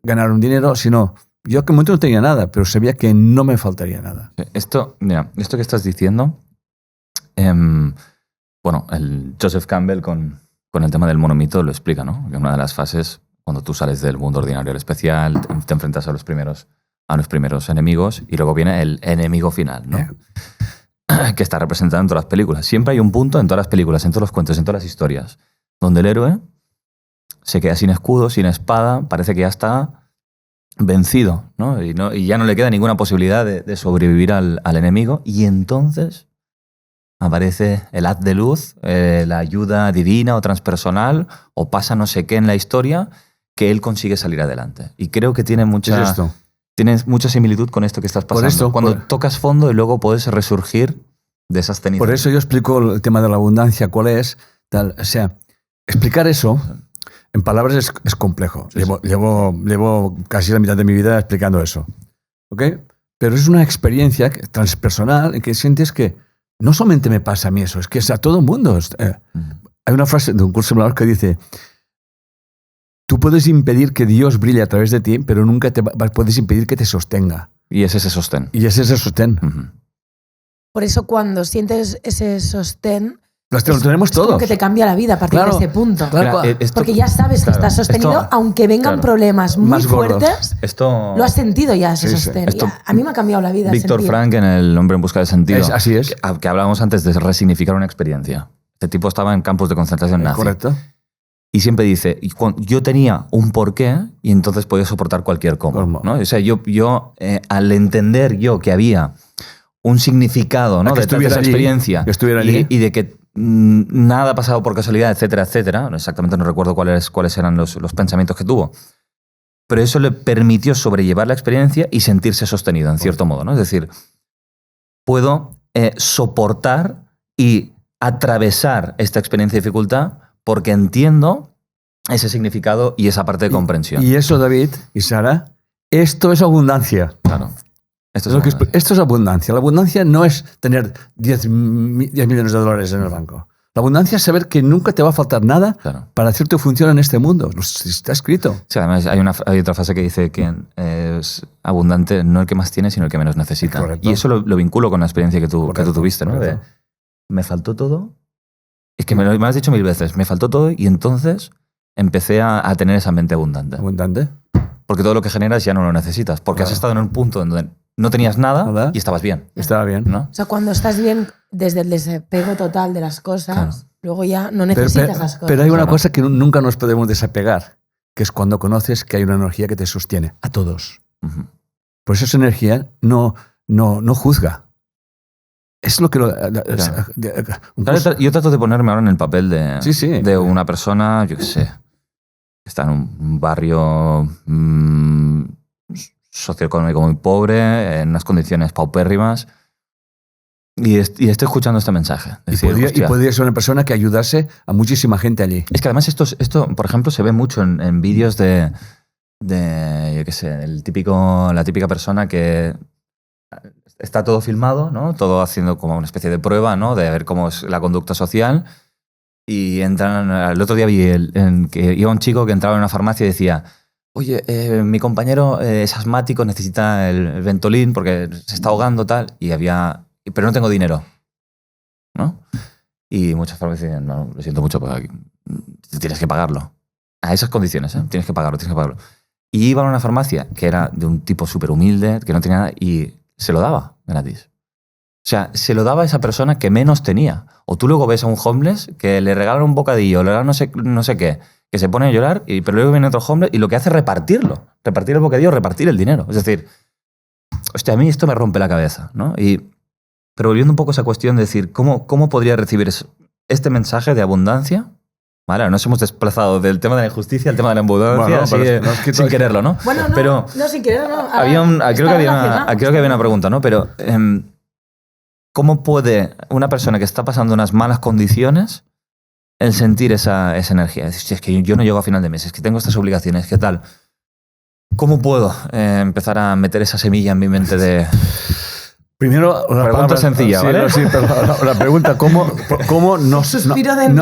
ganar un dinero, sino yo que en momento no tenía nada, pero sabía que no me faltaría nada. Esto que estás diciendo, bueno, el Joseph Campbell con el tema del monomito lo explica, ¿no? Que una de las fases, cuando tú sales del mundo ordinario al especial, te enfrentas a los primeros enemigos y luego viene el enemigo final, ¿no? Que está representado en todas las películas. Siempre hay un punto en todas las películas, en todos los cuentos, en todas las historias, donde el héroe se queda sin escudo, sin espada, parece que ya está vencido, ¿no? Y ya no le queda ninguna posibilidad de sobrevivir al enemigo, y entonces aparece el haz de luz, la ayuda divina o transpersonal, o pasa no sé qué en la historia, que él consigue salir adelante. Y creo que tiene mucha similitud con esto que estás pasando. Cuando tocas fondo y luego puedes resurgir de esas cenizas. Por eso yo explico el tema de la abundancia, cuál es. O sea, explicar eso en palabras es complejo. Sí, llevo casi la mitad de mi vida explicando eso. ¿Ok? Pero es una experiencia transpersonal en que sientes que no solamente me pasa a mí eso, es que es a todo el mundo. Hay una frase de un curso que dice: tú puedes impedir que Dios brille a través de ti, pero nunca puedes impedir que te sostenga. Y es ese sostén. Por eso cuando sientes ese sostén, lo tenemos todos. Como que te cambia la vida a partir de ese punto. Claro. Porque ya sabes que estás sostenido, aunque vengan problemas muy fuertes, lo has sentido ya ese sostén. A mí me ha cambiado la vida. Víctor Frank, en El hombre en busca de sentido, así es. Que hablábamos antes de resignificar una experiencia. Este tipo estaba en campos de concentración nazi. Correcto. Y siempre dice, yo tenía un porqué y entonces podía soportar cualquier cómo, ¿no? O sea, yo al entender yo que había un significado, ¿no? detrás de esa experiencia y de que nada ha pasado por casualidad, etcétera, etcétera. Exactamente no recuerdo cuáles eran los pensamientos que tuvo. Pero eso le permitió sobrellevar la experiencia y sentirse sostenido, en cierto modo, ¿no? Es decir, puedo soportar y atravesar esta experiencia de dificultad porque entiendo ese significado y esa parte de comprensión. Y eso, David y Sara, esto es abundancia. Claro. Esto es abundancia. La abundancia no es tener 10 millones de dólares en el banco. La abundancia es saber que nunca te va a faltar nada para hacer tu función en este mundo. Está escrito. Sí, además hay otra frase que dice que es abundante no el que más tiene, sino el que menos necesita. Correcto. Y eso lo vinculo con la experiencia que tú tuviste, ¿no? Me faltó todo. Es que me has dicho 1000 veces. Me faltó todo y entonces empecé a tener esa mente abundante. ¿Abundante? porque todo lo que generas ya no lo necesitas, porque has estado en un punto donde no tenías nada y estabas bien. Estaba bien. ¿No? O sea, cuando estás bien desde el desapego total de las cosas, luego ya no necesitas las cosas. Pero hay una cosa que nunca nos podemos desapegar, que es cuando conoces que hay una energía que te sostiene, a todos. Por eso esa energía no juzga. Es lo que... Yo trato de ponerme ahora en el papel de una persona, yo qué sé, que está en un barrio socioeconómico muy pobre, en unas condiciones paupérrimas, y estoy escuchando este mensaje. Y podría ser una persona que ayudase a muchísima gente allí. Es que además esto, por ejemplo, se ve mucho en vídeos de yo qué sé, la típica persona que está todo filmado, ¿no? Todo haciendo como una especie de prueba, ¿no? De ver cómo es la conducta social. Y entran... El otro día vi que iba un chico que entraba en una farmacia y decía: oye, mi compañero es asmático, necesita el Ventolin porque se está ahogando, tal. Pero no tengo dinero, ¿no? Y muchas farmacias dicen: no, lo siento mucho, pero tienes que pagarlo. A esas condiciones, ¿eh? Tienes que pagarlo. Y iba a una farmacia que era de un tipo súper humilde, que no tenía nada, y se lo daba gratis. O sea, se lo daba a esa persona que menos tenía. O tú luego ves a un homeless que le regalan un bocadillo, le regalan no sé qué, que se pone a llorar, pero luego viene otro homeless y lo que hace es repartirlo. Repartir el bocadillo, repartir el dinero. Es decir, hostia, a mí esto me rompe la cabeza, ¿no? Pero volviendo un poco a esa cuestión de decir, ¿cómo podría recibir este mensaje de abundancia? Vale, nos hemos desplazado del tema de la injusticia al tema de la abundancia, sin quererlo, ¿no? Bueno, no, sin quererlo, no. Creo que había una pregunta, ¿no? Pero, ¿cómo puede una persona que está pasando unas malas condiciones el sentir esa energía? Si es que yo no llego a final de mes, es que tengo estas obligaciones, ¿qué tal? ¿Cómo puedo empezar a meter esa semilla en mi mente de... Primero, una pregunta sencilla, ¿vale? No, sí, pero la pregunta, ¿cómo no... Suspiro de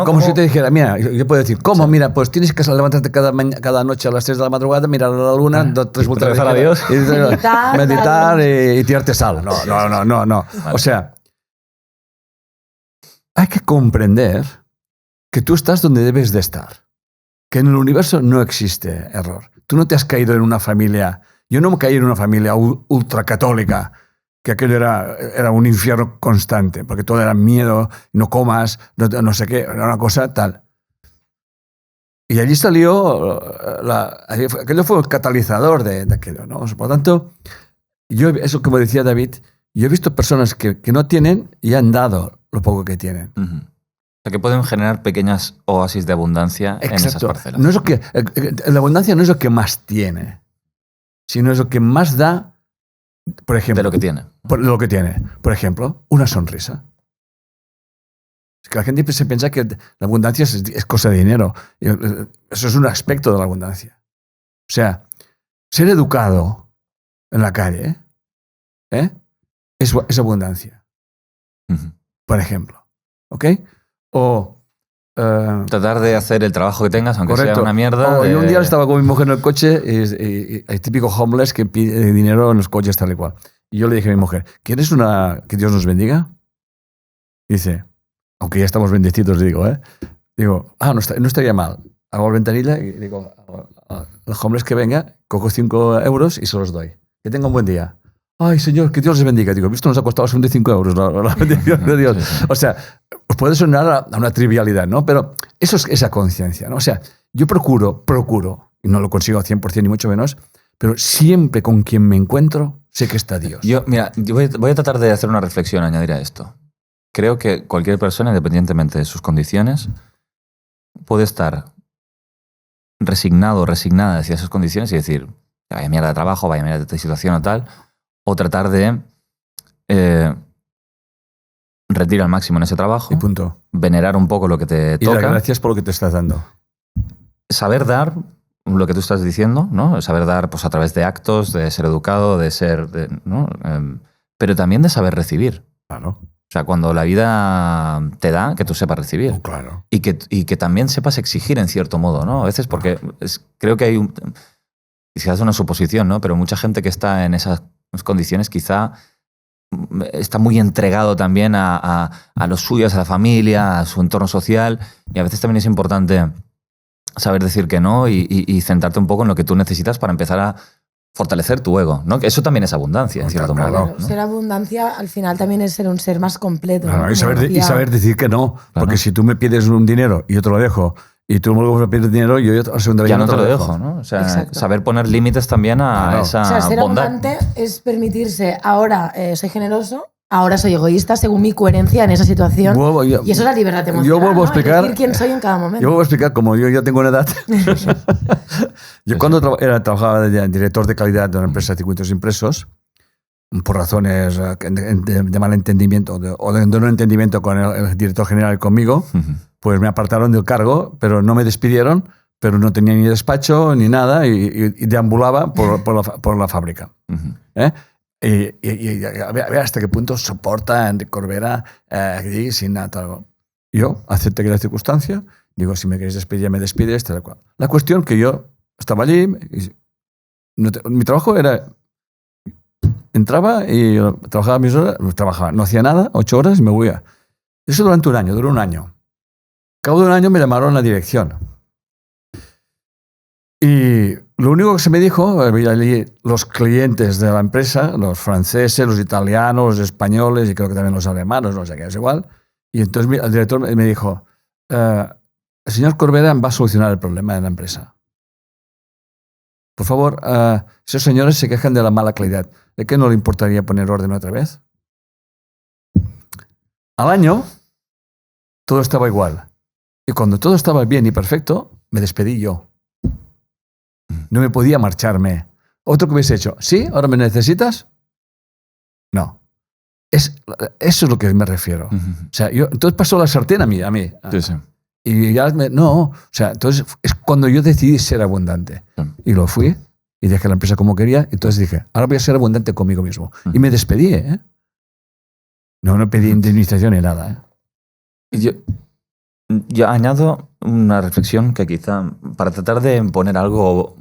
como si te dijera, mira, yo puedo decir, ¿cómo? Sí. Mira, pues tienes que levantarte cada noche a las 3 de la madrugada, mirar a la luna, 3 vueltas a Dios, meditar y tirarte sal. No. Vale. O sea, hay que comprender que tú estás donde debes de estar, que en el universo no existe error. Tú no te has caído en una familia... Yo no me caí en una familia ultracatólica, que aquello era un infierno constante, porque todo era miedo, no comas, no sé qué, era una cosa tal. Y allí salió, aquello fue el catalizador de aquello, ¿no? Por lo tanto, eso como decía David, yo he visto personas que no tienen y han dado lo poco que tienen. O sea, que pueden generar pequeñas oasis de abundancia. Exacto. En esas parcelas. No es la abundancia no es lo que más tiene, sino es lo que más da, por ejemplo... De lo que tiene. De lo que tiene. Por ejemplo, una sonrisa. Es que la gente se piensa que la abundancia es cosa de dinero. Eso es un aspecto de la abundancia. O sea, ser educado en la calle es abundancia. Por ejemplo. ¿Ok? O... tratar de hacer el trabajo que tengas, aunque correcto. Sea una mierda. Yo un día estaba con mi mujer en el coche y hay típico homeless que pide dinero en los coches tal y cual. Y yo le dije a mi mujer, ¿quieres que Dios nos bendiga? Y dice, aunque ya estamos bendecidos, le digo, Digo, no estaría mal. Hago la ventanilla y digo, al homeless que venga, cojo 5 euros y se los doy. Que tenga un buen día. Ay, Señor, que Dios les bendiga. Digo, esto nos ha costado 75 euros la bendición de Dios. O sea, os puede sonar a una trivialidad, ¿no? Pero eso es esa conciencia, ¿no? O sea, yo procuro, y no lo consigo al 100% ni mucho menos, pero siempre con quien me encuentro, sé que está Dios. Yo voy a tratar de hacer una reflexión, añadir a esto. Creo que cualquier persona, independientemente de sus condiciones, puede estar resignado o resignada hacia esas condiciones y decir, vaya mierda de trabajo, vaya mierda de situación o tal, o tratar de rendir al máximo en ese trabajo. Y punto. Venerar un poco lo que te toca. Y dar gracias por lo que te estás dando. Saber dar lo que tú estás diciendo, ¿no? Saber dar pues, a través de actos, de ser educado, de ser... ¿no? Pero también de saber recibir. Claro. O sea, cuando la vida te da, que tú sepas recibir. Oh, claro. Y que también sepas exigir en cierto modo, ¿no? A veces porque creo que hay quizás una suposición, ¿no? Pero mucha gente que está en esas condiciones quizá está muy entregado también a los suyos, a la familia, a su entorno social, y a veces también es importante saber decir que no y centrarte un poco en lo que tú necesitas para empezar a fortalecer tu ego, ¿no? Que eso también es abundancia, en cierto modo. ¿no? Ser abundancia al final también es ser un ser más completo. Claro, ¿no? y saber decir que no. Claro. Porque si tú me pides un dinero y yo te lo dejo, y tú luego me pides dinero, yo a segunda vez ya no te lo dejo, ¿no? O sea, exacto. Saber poner límites también a esa bondad. O sea, ser abundante es permitirse, ahora soy generoso, ahora soy egoísta según mi coherencia en esa situación. Y eso es la libertad emocional. Yo vuelvo a explicar. Decir quién soy en cada momento. Yo vuelvo a explicar, como yo ya tengo una edad. Yo cuando trabajaba de director de calidad de una empresa de circuitos impresos, por razones de mal entendimiento o de no entendimiento con el director general y conmigo, pues me apartaron del cargo, pero no me despidieron, pero no tenía ni despacho ni nada y deambulaba por la fábrica. Y a ver hasta qué punto soporta Enric Corbera aquí sin nada. Yo acepté que la circunstancia, digo, si me queréis despedir, me despides, tal cual. La cuestión que yo estaba allí, mi trabajo era, entraba y trabajaba mis horas, no hacía nada, 8 horas y me voy. Eso durante un año, duró un año. Al cabo de un año me llamaron a la dirección. Y lo único que se me dijo, los clientes de la empresa, los franceses, los italianos, los españoles y creo que también los alemanes, no sé qué, es igual. Y entonces el director me dijo, el señor Corbera va a solucionar el problema de la empresa. Por favor, esos señores se quejan de la mala calidad. ¿De qué no le importaría poner orden otra vez? Al año, todo estaba igual. Y cuando todo estaba bien y perfecto, me despedí yo. No me podía marcharme. ¿Otro que hubiese hecho? ¿Sí? ¿Ahora me necesitas? No. Eso es lo que me refiero. O sea, entonces pasó la sartén a mí. Sí, sí. Y ya o sea, entonces es cuando yo decidí ser abundante. Y lo fui y dejé la empresa como quería. Entonces dije, ahora voy a ser abundante conmigo mismo. Y me despedí, ¿eh? No pedí indemnización ni nada, ¿eh? Yo añado una reflexión que quizá, para tratar de poner algo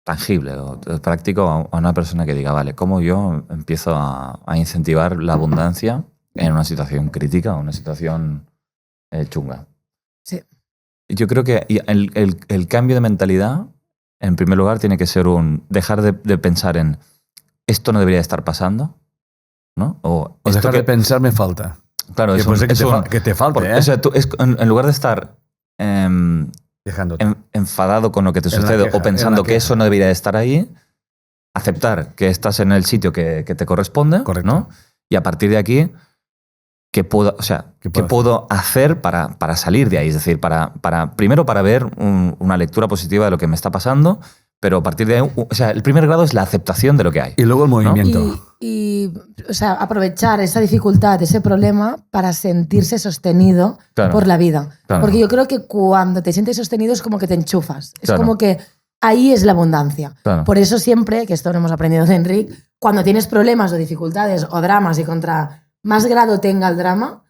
tangible o práctico a una persona que diga, vale, ¿cómo yo empiezo a incentivar la abundancia en una situación crítica o una situación chunga? Sí. Yo creo que el cambio de mentalidad, en primer lugar, tiene que ser dejar de pensar en esto no debería estar pasando, ¿no? O dejar de pensar me falta. Claro, que te falte, ¿eh? O sea, tú, en lugar de estar enfadado con lo que te sucede o pensando que eso no debería estar ahí, aceptar que estás en el sitio que te corresponde, ¿no? Y a partir de aquí, ¿qué puedo hacer para salir de ahí? Es decir, primero para ver una lectura positiva de lo que me está pasando, pero a partir de ahí, o sea, el primer grado es la aceptación de lo que hay. Y luego el movimiento. ¿No? Y o sea, aprovechar esa dificultad, ese problema, para sentirse sostenido por la vida. Claro. Porque yo creo que cuando te sientes sostenido es como que te enchufas. Es como que ahí es la abundancia. Claro. Por eso siempre, que esto lo hemos aprendido de Enric, cuando tienes problemas o dificultades o dramas y contra más grado tenga el drama,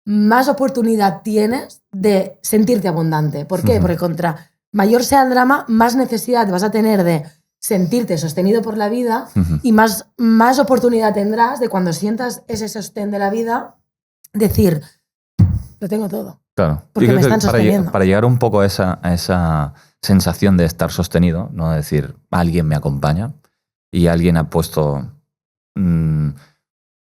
más oportunidad tienes de sentirte abundante. ¿Por qué? Porque contra mayor sea el drama, más necesidad vas a tener de sentirte sostenido por la vida y más oportunidad tendrás de cuando sientas ese sostén de la vida, decir, lo tengo todo. Claro. Porque me están sosteniendo. Para llegar un poco a esa sensación de estar sostenido, no decir, alguien me acompaña y alguien ha puesto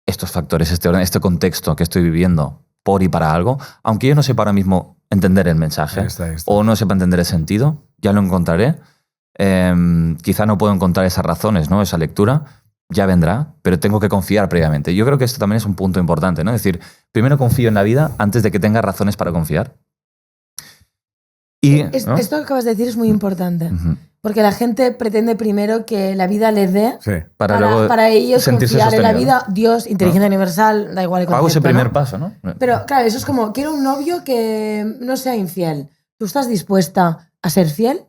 estos factores, este contexto que estoy viviendo por y para algo, aunque yo no sepa ahora mismo entender el mensaje o no sepa entender el sentido, ya lo encontraré. Quizá no puedo encontrar esas razones, ¿no? Esa lectura, ya vendrá, pero tengo que confiar previamente. Yo creo que esto también es un punto importante, ¿no? Es decir, primero confío en la vida antes de que tenga razones para confiar. Y, ¿no? Esto que acabas de decir es muy importante, porque la gente pretende primero que la vida les dé para ellos confiar en la vida, Dios, inteligencia universal, da igual el concepto. Hago ese primer paso, ¿no? Pero claro, eso es como, quiero un novio que no sea infiel. ¿Tú estás dispuesta a ser fiel?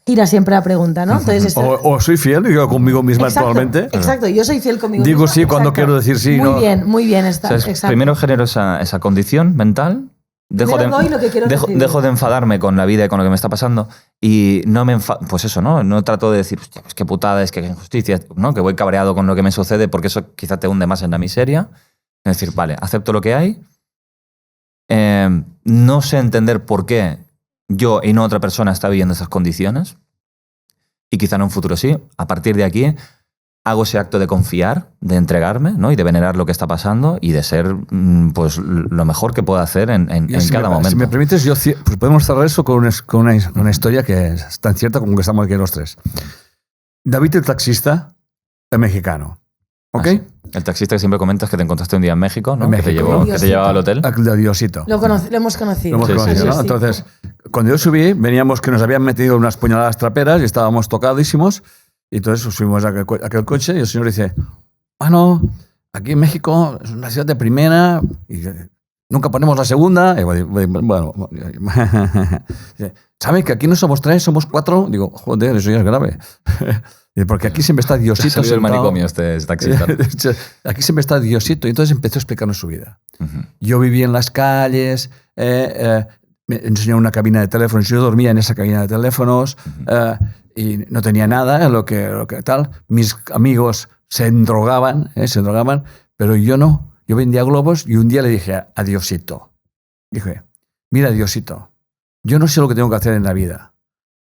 Gira siempre la pregunta, ¿no? Entonces, o soy fiel yo conmigo misma actualmente. Exacto, yo soy fiel conmigo misma. Digo sí exacto. Cuando quiero decir sí. Muy bien está. O sea, primero genero esa condición mental. Dejo de enfadarme con la vida y con lo que me está pasando y no me pues eso, ¿no? No trato de decir, hostia, pues qué putada, es que injusticia, ¿no? Que voy cabreado con lo que me sucede porque eso quizá te hunde más en la miseria. Es decir, vale, acepto lo que hay. No sé entender por qué yo y no otra persona está viviendo esas condiciones, y quizá en un futuro sí, a partir de aquí hago ese acto de confiar, de entregarme, ¿no? Y de venerar lo que está pasando y de ser pues, lo mejor que pueda hacer en cada momento. Si me permites, pues podemos cerrar eso con una historia que es tan cierta como que estamos aquí los tres. David, el taxista, el mexicano. ¿Ok? Sí. El taxista que siempre comentas que te encontraste un día en México, ¿no? México, que te llevaba al hotel. De Diosito. Lo hemos conocido. Lo hemos conocido, ¿no? Entonces, cuando yo subí, veníamos que nos habían metido unas puñaladas traperas y estábamos tocadísimos. Y entonces subimos a aquel coche y el señor dice, bueno, aquí en México es una ciudad de primera y nunca ponemos la segunda. Y bueno, ¿sabes que aquí no somos 3, somos 4? Digo, joder, eso ya es grave. Porque aquí siempre está Diosito. Ha salido el manicomio este taxista. Aquí siempre está Diosito. Y entonces empezó a explicarnos su vida. Yo vivía en las calles, me enseñó una cabina de teléfonos, yo dormía en esa cabina de teléfonos y no tenía nada, lo que tal. Mis amigos se drogaban, pero yo no. Yo vendía globos y un día le dije a Diosito, dije, mira Diosito, yo no sé lo que tengo que hacer en la vida,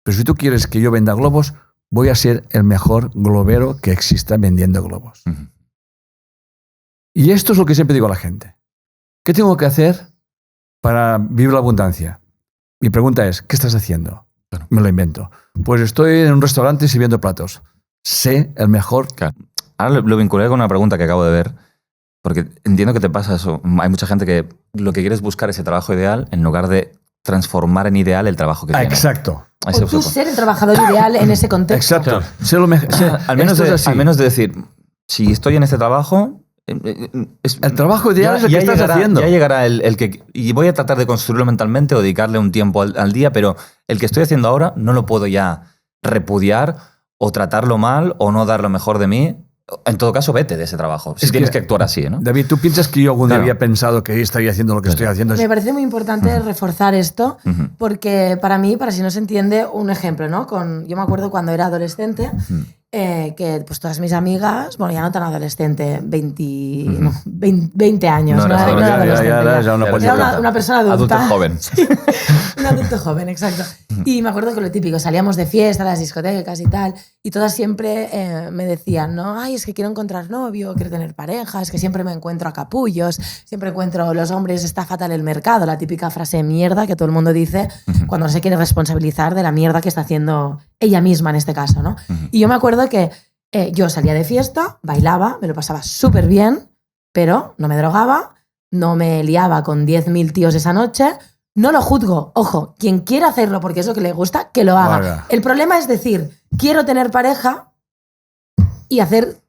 pero si tú quieres que yo venda globos, voy a ser el mejor globero que exista vendiendo globos. Y esto es lo que siempre digo a la gente. ¿Qué tengo que hacer para vivir la abundancia? Mi pregunta es, ¿qué estás haciendo? Bueno, me lo invento. Pues estoy en un restaurante sirviendo platos. Sé el mejor. Claro. Ahora lo vinculé con una pregunta que acabo de ver, porque entiendo que te pasa eso. Hay mucha gente que lo que quiere es buscar ese trabajo ideal en lugar de transformar en ideal el trabajo que tiene. Exacto. O tú ser el trabajador ideal en ese contexto. Exacto. Claro. Al menos de decir, si estoy en este trabajo... el trabajo ideal es el que estás haciendo. Ya llegará el que... Y voy a tratar de construirlo mentalmente o dedicarle un tiempo al día, pero el que estoy haciendo ahora no lo puedo ya repudiar o tratarlo mal o no dar lo mejor de mí. En todo caso, vete de ese trabajo. Si tienes que actuar así, ¿no? David, ¿tú piensas que yo algún día había pensado que estaría haciendo lo que estoy haciendo? Me parece muy importante reforzar esto, porque para mí, para si no se entiende, un ejemplo, ¿no? Yo me acuerdo cuando era adolescente, que pues todas mis amigas, bueno, ya no tan adolescente, 20 años. Era una persona adulta. Adulto joven. Sí, un adulto joven, exacto. Y me acuerdo que lo típico, salíamos de fiesta, a las discotecas y tal, y todas siempre me decían, ¿no? Ay, es que quiero encontrar novio, quiero tener pareja, es que siempre me encuentro a capullos, siempre encuentro los hombres, está fatal el mercado, la típica frase de mierda que todo el mundo dice cuando no se quiere responsabilizar de la mierda que está haciendo ella misma en este caso, ¿no? Y yo me acuerdo que yo salía de fiesta, bailaba, me lo pasaba súper bien, pero no me drogaba, no me liaba con 10.000 tíos esa noche. No lo juzgo. Ojo, quien quiera hacerlo porque es lo que le gusta, que lo haga. El problema es decir, quiero tener pareja y hacer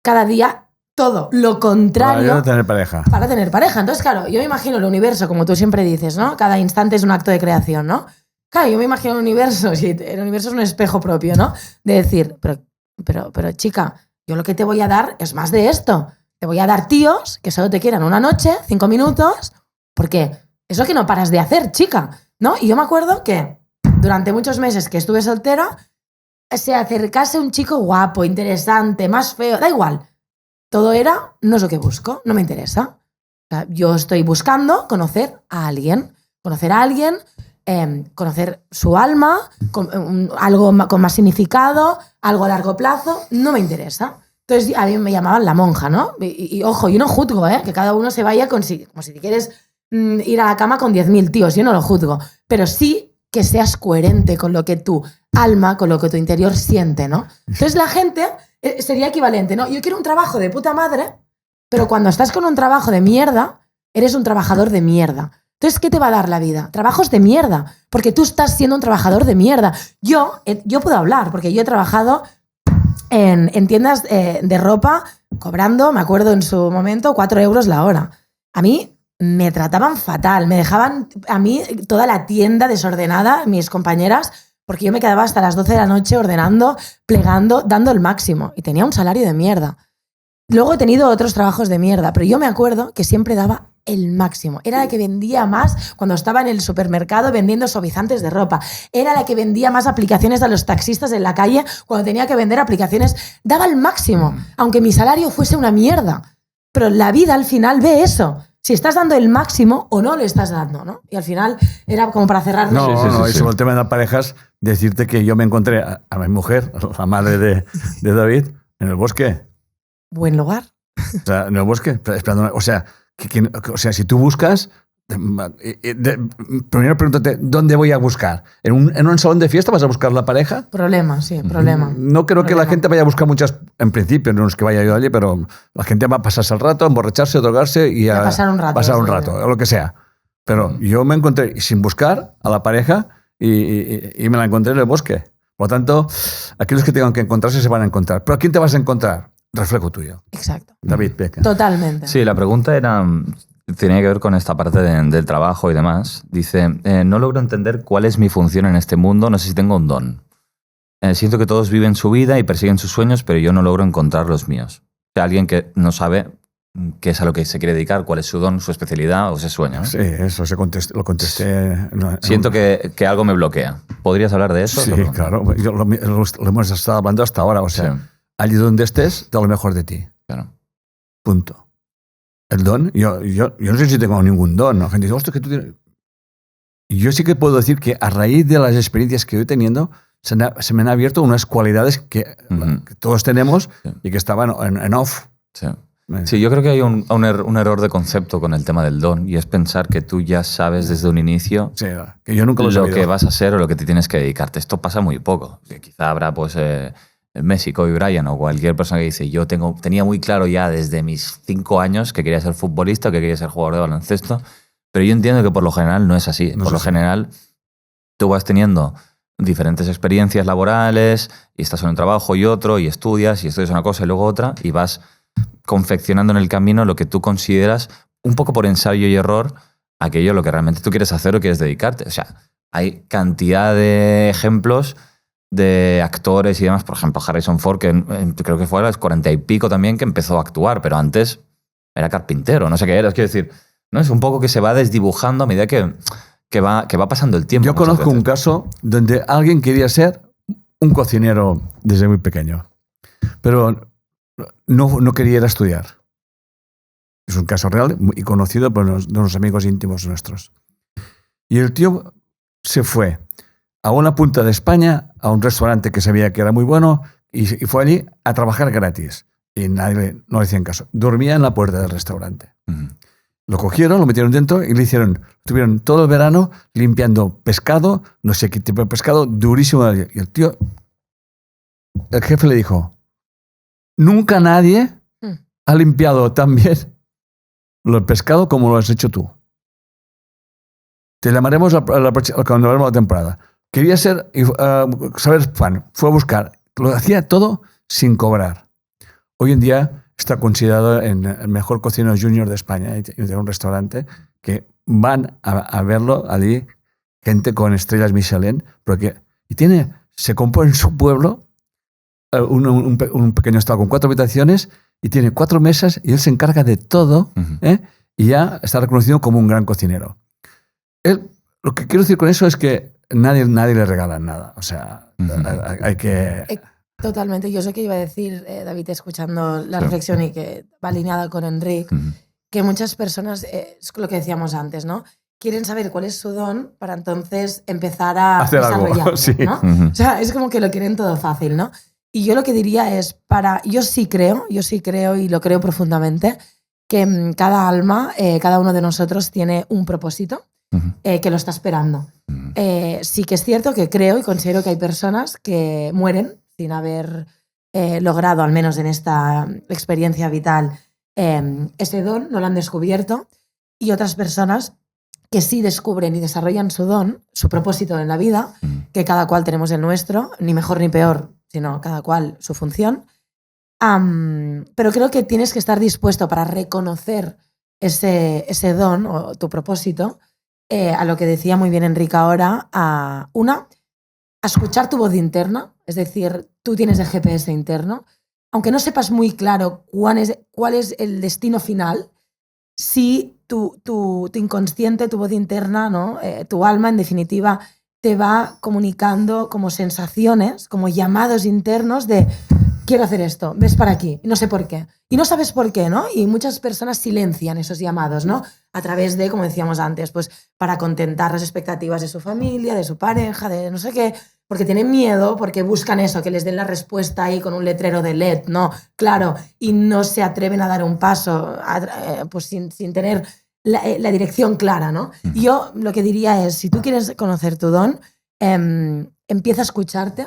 cada día todo lo contrario para tener pareja. Para tener pareja. Entonces, claro, yo me imagino el universo, como tú siempre dices, ¿no? Cada instante es un acto de creación, ¿no? Claro, yo me imagino el universo, si el universo es un espejo propio, ¿no? De decir, pero chica, yo lo que te voy a dar es más de esto. Te voy a dar tíos que solo te quieran una noche, 5 minutos, porque es lo que no paras de hacer, chica, ¿no? Y yo me acuerdo que durante muchos meses que estuve soltera, se acercase un chico guapo, interesante, más feo, da igual. Todo era, no es lo que busco, no me interesa. O sea, yo estoy buscando conocer a alguien, conocer su alma, algo con más significado, algo a largo plazo, no me interesa. Entonces a mí me llamaban la monja, ¿no? Y ojo, yo no juzgo, que cada uno se vaya como si quieres ir a la cama con 10.000 tíos, yo no lo juzgo, pero sí que seas coherente con lo que tu alma, con lo que tu interior siente, ¿no? Entonces la gente sería equivalente, ¿no? Yo quiero un trabajo de puta madre, pero cuando estás con un trabajo de mierda, eres un trabajador de mierda. Entonces, ¿qué te va a dar la vida? Trabajos de mierda, porque tú estás siendo un trabajador de mierda. Yo puedo hablar, porque yo he trabajado en tiendas de ropa, cobrando, me acuerdo en su momento, 4 euros la hora. A mí me trataban fatal, me dejaban a mí toda la tienda desordenada, mis compañeras, porque yo me quedaba hasta las 12 de la noche ordenando, plegando, dando el máximo, y tenía un salario de mierda. Luego he tenido otros trabajos de mierda, pero yo me acuerdo que siempre daba el máximo. Era la que vendía más cuando estaba en el supermercado vendiendo suavizantes de ropa. Era la que vendía más aplicaciones a los taxistas en la calle cuando tenía que vender aplicaciones. Daba el máximo, aunque mi salario fuese una mierda. Pero la vida al final ve eso. si estás dando el máximo o no le estás dando, ¿no? Y al final era como para cerrar. No, y sobre el tema de las parejas, decirte que yo me encontré a mi mujer, la madre de David, en el bosque. Buen lugar. O sea, en el bosque, esperando. O sea, si tú buscas, primero pregúntate, ¿dónde voy a buscar? ¿En un salón de fiesta vas a buscar la pareja? Problema, sí, problema. No creo que la gente vaya a buscar muchas, en principio, no es que vaya yo allí, pero la gente va a pasarse el rato, a emborracharse, a drogarse y a pasar un rato, lo que sea. Pero yo me encontré sin buscar a la pareja y me la encontré en el bosque. Por lo tanto, aquellos que tengan que encontrarse se van a encontrar. ¿Pero a quién te vas a encontrar? Reflejo tuyo. Exacto. David Becker. Totalmente. Sí, la pregunta tenía que ver con esta parte del trabajo y demás. Dice, no logro entender cuál es mi función en este mundo, no sé si tengo un don. Siento que todos viven su vida y persiguen sus sueños, pero yo no logro encontrar los míos. O sea, alguien que no sabe qué es a lo que se quiere dedicar, cuál es su don, su especialidad o ese sueño. Sí, eso lo contesté. Siento que algo me bloquea. ¿Podrías hablar de eso? Sí, claro. Lo hemos estado hablando hasta ahora. O sea, sí. Allí donde estés, da lo mejor de ti. Claro. Punto. El don, yo no sé si tengo ningún don. ¿No? La gente dice, hostia, que tú tienes... Yo sí que puedo decir que a raíz de las experiencias que voy teniendo, se me han abierto unas cualidades que todos tenemos y que estaban en off. Sí. Sí, yo creo que hay un error de concepto con el tema del don y es pensar que tú ya sabes desde un inicio que yo nunca lo que vas a ser o lo que te tienes que dedicarte. Esto pasa muy poco. Quizá habrá pues Messi, Kobe Bryant o cualquier persona que dice yo tenía muy claro ya desde mis 5 años que quería ser futbolista, que quería ser jugador de baloncesto, pero yo entiendo que por lo general no es así. Por lo general tú vas teniendo diferentes experiencias laborales y estás en un trabajo y otro y estudias una cosa y luego otra y vas confeccionando en el camino lo que tú consideras un poco por ensayo y error aquello a lo que realmente tú quieres hacer o quieres dedicarte. O sea, hay cantidad de ejemplos de actores y demás. Por ejemplo, Harrison Ford, que creo que fue a los 40 y pico también que empezó a actuar, pero antes era carpintero, no sé qué era. Quiero decir, ¿no? Es un poco que se va desdibujando a medida que va pasando el tiempo. Yo conozco un caso donde alguien quería ser un cocinero desde muy pequeño, pero no quería ir a estudiar. Es un caso real y conocido por unos amigos íntimos nuestros. Y el tío se fue a una punta de España, a un restaurante que sabía que era muy bueno, y fue allí a trabajar gratis. Y nadie no le hacían caso. Dormía en la puerta del restaurante. Lo cogieron, lo metieron dentro y estuvieron todo el verano limpiando pescado, no sé qué tipo de pescado, durísimo. Y el tío, el jefe le dijo, nunca nadie ha limpiado tan bien el pescado como lo has hecho tú. Te llamaremos cuando hablemos la temporada. Quería saber pan, fue a buscar. Lo hacía todo sin cobrar. Hoy en día está considerado el mejor cocinero junior de España. Y tiene un restaurante que van a verlo allí, gente con estrellas Michelin. Se compró en su pueblo un pequeño estado con 4 habitaciones y tiene 4 mesas y él se encarga de todo y ya está reconocido como un gran cocinero. Lo que quiero decir con eso es que nadie le regala nada. O sea, hay que... Totalmente. Yo sé que iba a decir, David, escuchando la reflexión y que va alineada con Enric, que muchas personas, es lo que decíamos antes, ¿no? Quieren saber cuál es su don para entonces empezar a desarrollarlo, sí. ¿no? O sea, es como que lo quieren todo fácil, ¿no? Y yo lo que diría es, yo sí creo y lo creo profundamente, que cada alma, cada uno de nosotros tiene un propósito que lo está esperando. Sí que es cierto que creo y considero que hay personas que mueren sin haber logrado, al menos en esta experiencia vital, ese don, no lo han descubierto, y otras personas que sí descubren y desarrollan su don, su propósito en la vida, que cada cual tenemos el nuestro, ni mejor ni peor, sino cada cual su función. Pero creo que tienes que estar dispuesto para reconocer ese don o tu propósito, a lo que decía muy bien Enric ahora, a escuchar tu voz interna, es decir, tú tienes el GPS interno, aunque no sepas muy claro cuál es el destino final, si tu inconsciente, tu voz interna, ¿no? Tu alma, en definitiva, te va comunicando como sensaciones, como llamados internos de quiero hacer esto, ves para aquí, no sé por qué. Y no sabes por qué, ¿no? Y muchas personas silencian esos llamados, ¿no? A través de, como decíamos antes, pues para contentar las expectativas de su familia, de su pareja, de no sé qué, porque tienen miedo, porque buscan eso, que les den la respuesta ahí con un letrero de LED, ¿no? Claro, y no se atreven a dar un paso pues sin tener la dirección clara, ¿no? Y yo lo que diría es, si tú quieres conocer tu don, empieza a escucharte,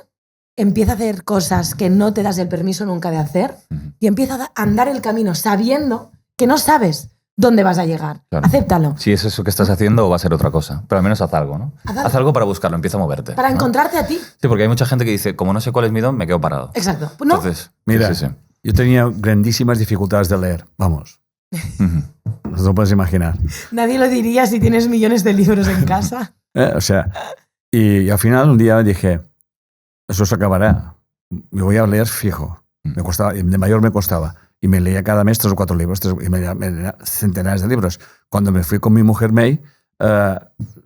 empieza a hacer cosas que no te das el permiso nunca de hacer y empieza a andar el camino sabiendo que no sabes dónde vas a llegar. Claro. Acéptalo. Si es eso que estás haciendo o va a ser otra cosa. Pero al menos haz algo, ¿no? Haz algo para buscarlo, empieza a moverte. Para encontrarte a ti. Sí, porque hay mucha gente que dice, como no sé cuál es mi don, me quedo parado. Exacto. ¿No? Entonces, mira, sí. Yo tenía grandísimas dificultades de leer. Vamos. No te lo puedes imaginar. Nadie lo diría si tienes millones de libros en casa. O sea, y al final un día dije, eso se acabará. Me voy a leer fijo. Me costaba, de mayor me costaba. Y me leía cada mes 3 o 4 libros, y me leía centenares de libros. Cuando me fui con mi mujer May, de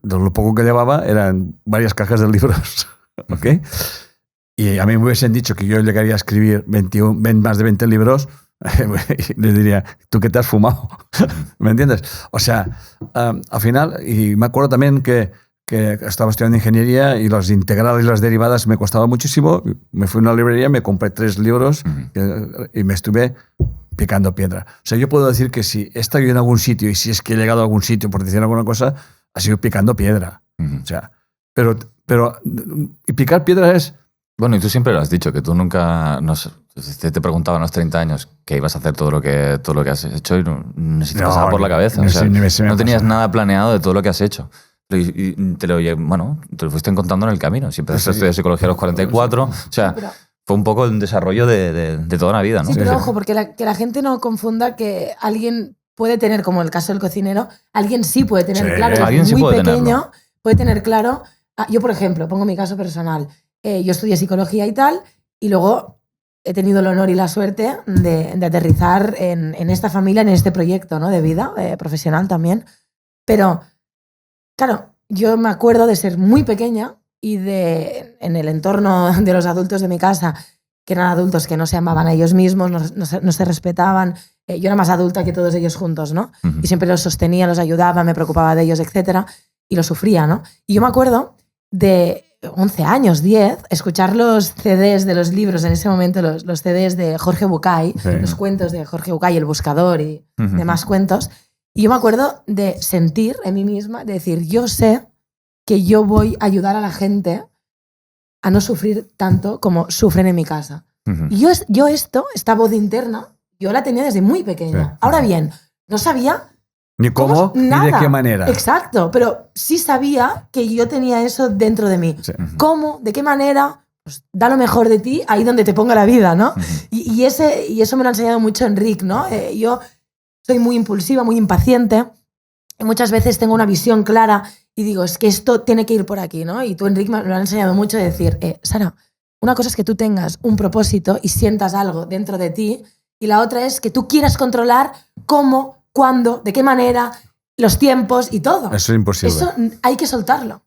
lo poco que llevaba eran varias cajas de libros. ¿Ok? Y a mí me hubiesen dicho que yo llegaría a escribir más de 20 libros, y les diría, ¿tú qué te has fumado? ¿Me entiendes? O sea, al final, y me acuerdo también que estaba estudiando ingeniería y los integrales y las derivadas me costaba muchísimo. Me fui a una librería, me compré 3 libros y me estuve picando piedra. O sea, yo puedo decir que si he estado en algún sitio y si es que he llegado a algún sitio por decir alguna cosa, ha sido picando piedra. O sea, pero y picar piedra es... Bueno, y tú siempre lo has dicho, que tú nunca... te preguntaba a los 30 años que ibas a hacer todo lo que has hecho y no se te pasaba por la cabeza. O sea, no tenías nada planeado de todo lo que has hecho. Y te lo fuiste encontrando en el camino. Si empezaste a estudiar psicología a los 44, o sea, fue un poco el desarrollo de toda una vida, ¿no? Sí, pero ojo, porque que la gente no confunda que alguien puede tener, como el caso del cocinero, alguien sí puede tener claro, alguien sí muy puede pequeño, tenerlo. puede tener claro. Yo, por ejemplo, pongo mi caso personal. Yo estudié psicología y tal, y luego he tenido el honor y la suerte de aterrizar en esta familia, en este proyecto, ¿no? De vida, profesional también. Pero... Claro, yo me acuerdo de ser muy pequeña y en el entorno de los adultos de mi casa, que eran adultos que no se amaban a ellos mismos, no se respetaban. Yo era más adulta que todos ellos juntos, ¿no? Y siempre los sostenía, los ayudaba, me preocupaba de ellos, etc. Y lo sufría, ¿no? Y yo me acuerdo de 11 años, 10, escuchar los CDs de los libros en ese momento, los CDs de Jorge Bucay, los cuentos de Jorge Bucay, El Buscador y demás cuentos. Y yo me acuerdo de sentir en mí misma, de decir, yo sé que yo voy a ayudar a la gente a no sufrir tanto como sufren en mi casa. Y yo esta voz interna, yo la tenía desde muy pequeña. Sí. Ahora bien, no sabía... Ni cómo, ni de qué manera. Exacto, pero sí sabía que yo tenía eso dentro de mí. Sí. ¿Cómo? ¿De qué manera? Pues da lo mejor de ti ahí donde te ponga la vida, ¿no? Y eso me lo ha enseñado mucho Enric, ¿no? Yo... Soy muy impulsiva, muy impaciente y muchas veces tengo una visión clara y digo, es que esto tiene que ir por aquí, ¿no? Y tú, Enric, me lo has enseñado mucho de decir, Sara, una cosa es que tú tengas un propósito y sientas algo dentro de ti y la otra es que tú quieras controlar cómo, cuándo, de qué manera, los tiempos y todo. Eso es imposible. Eso hay que soltarlo.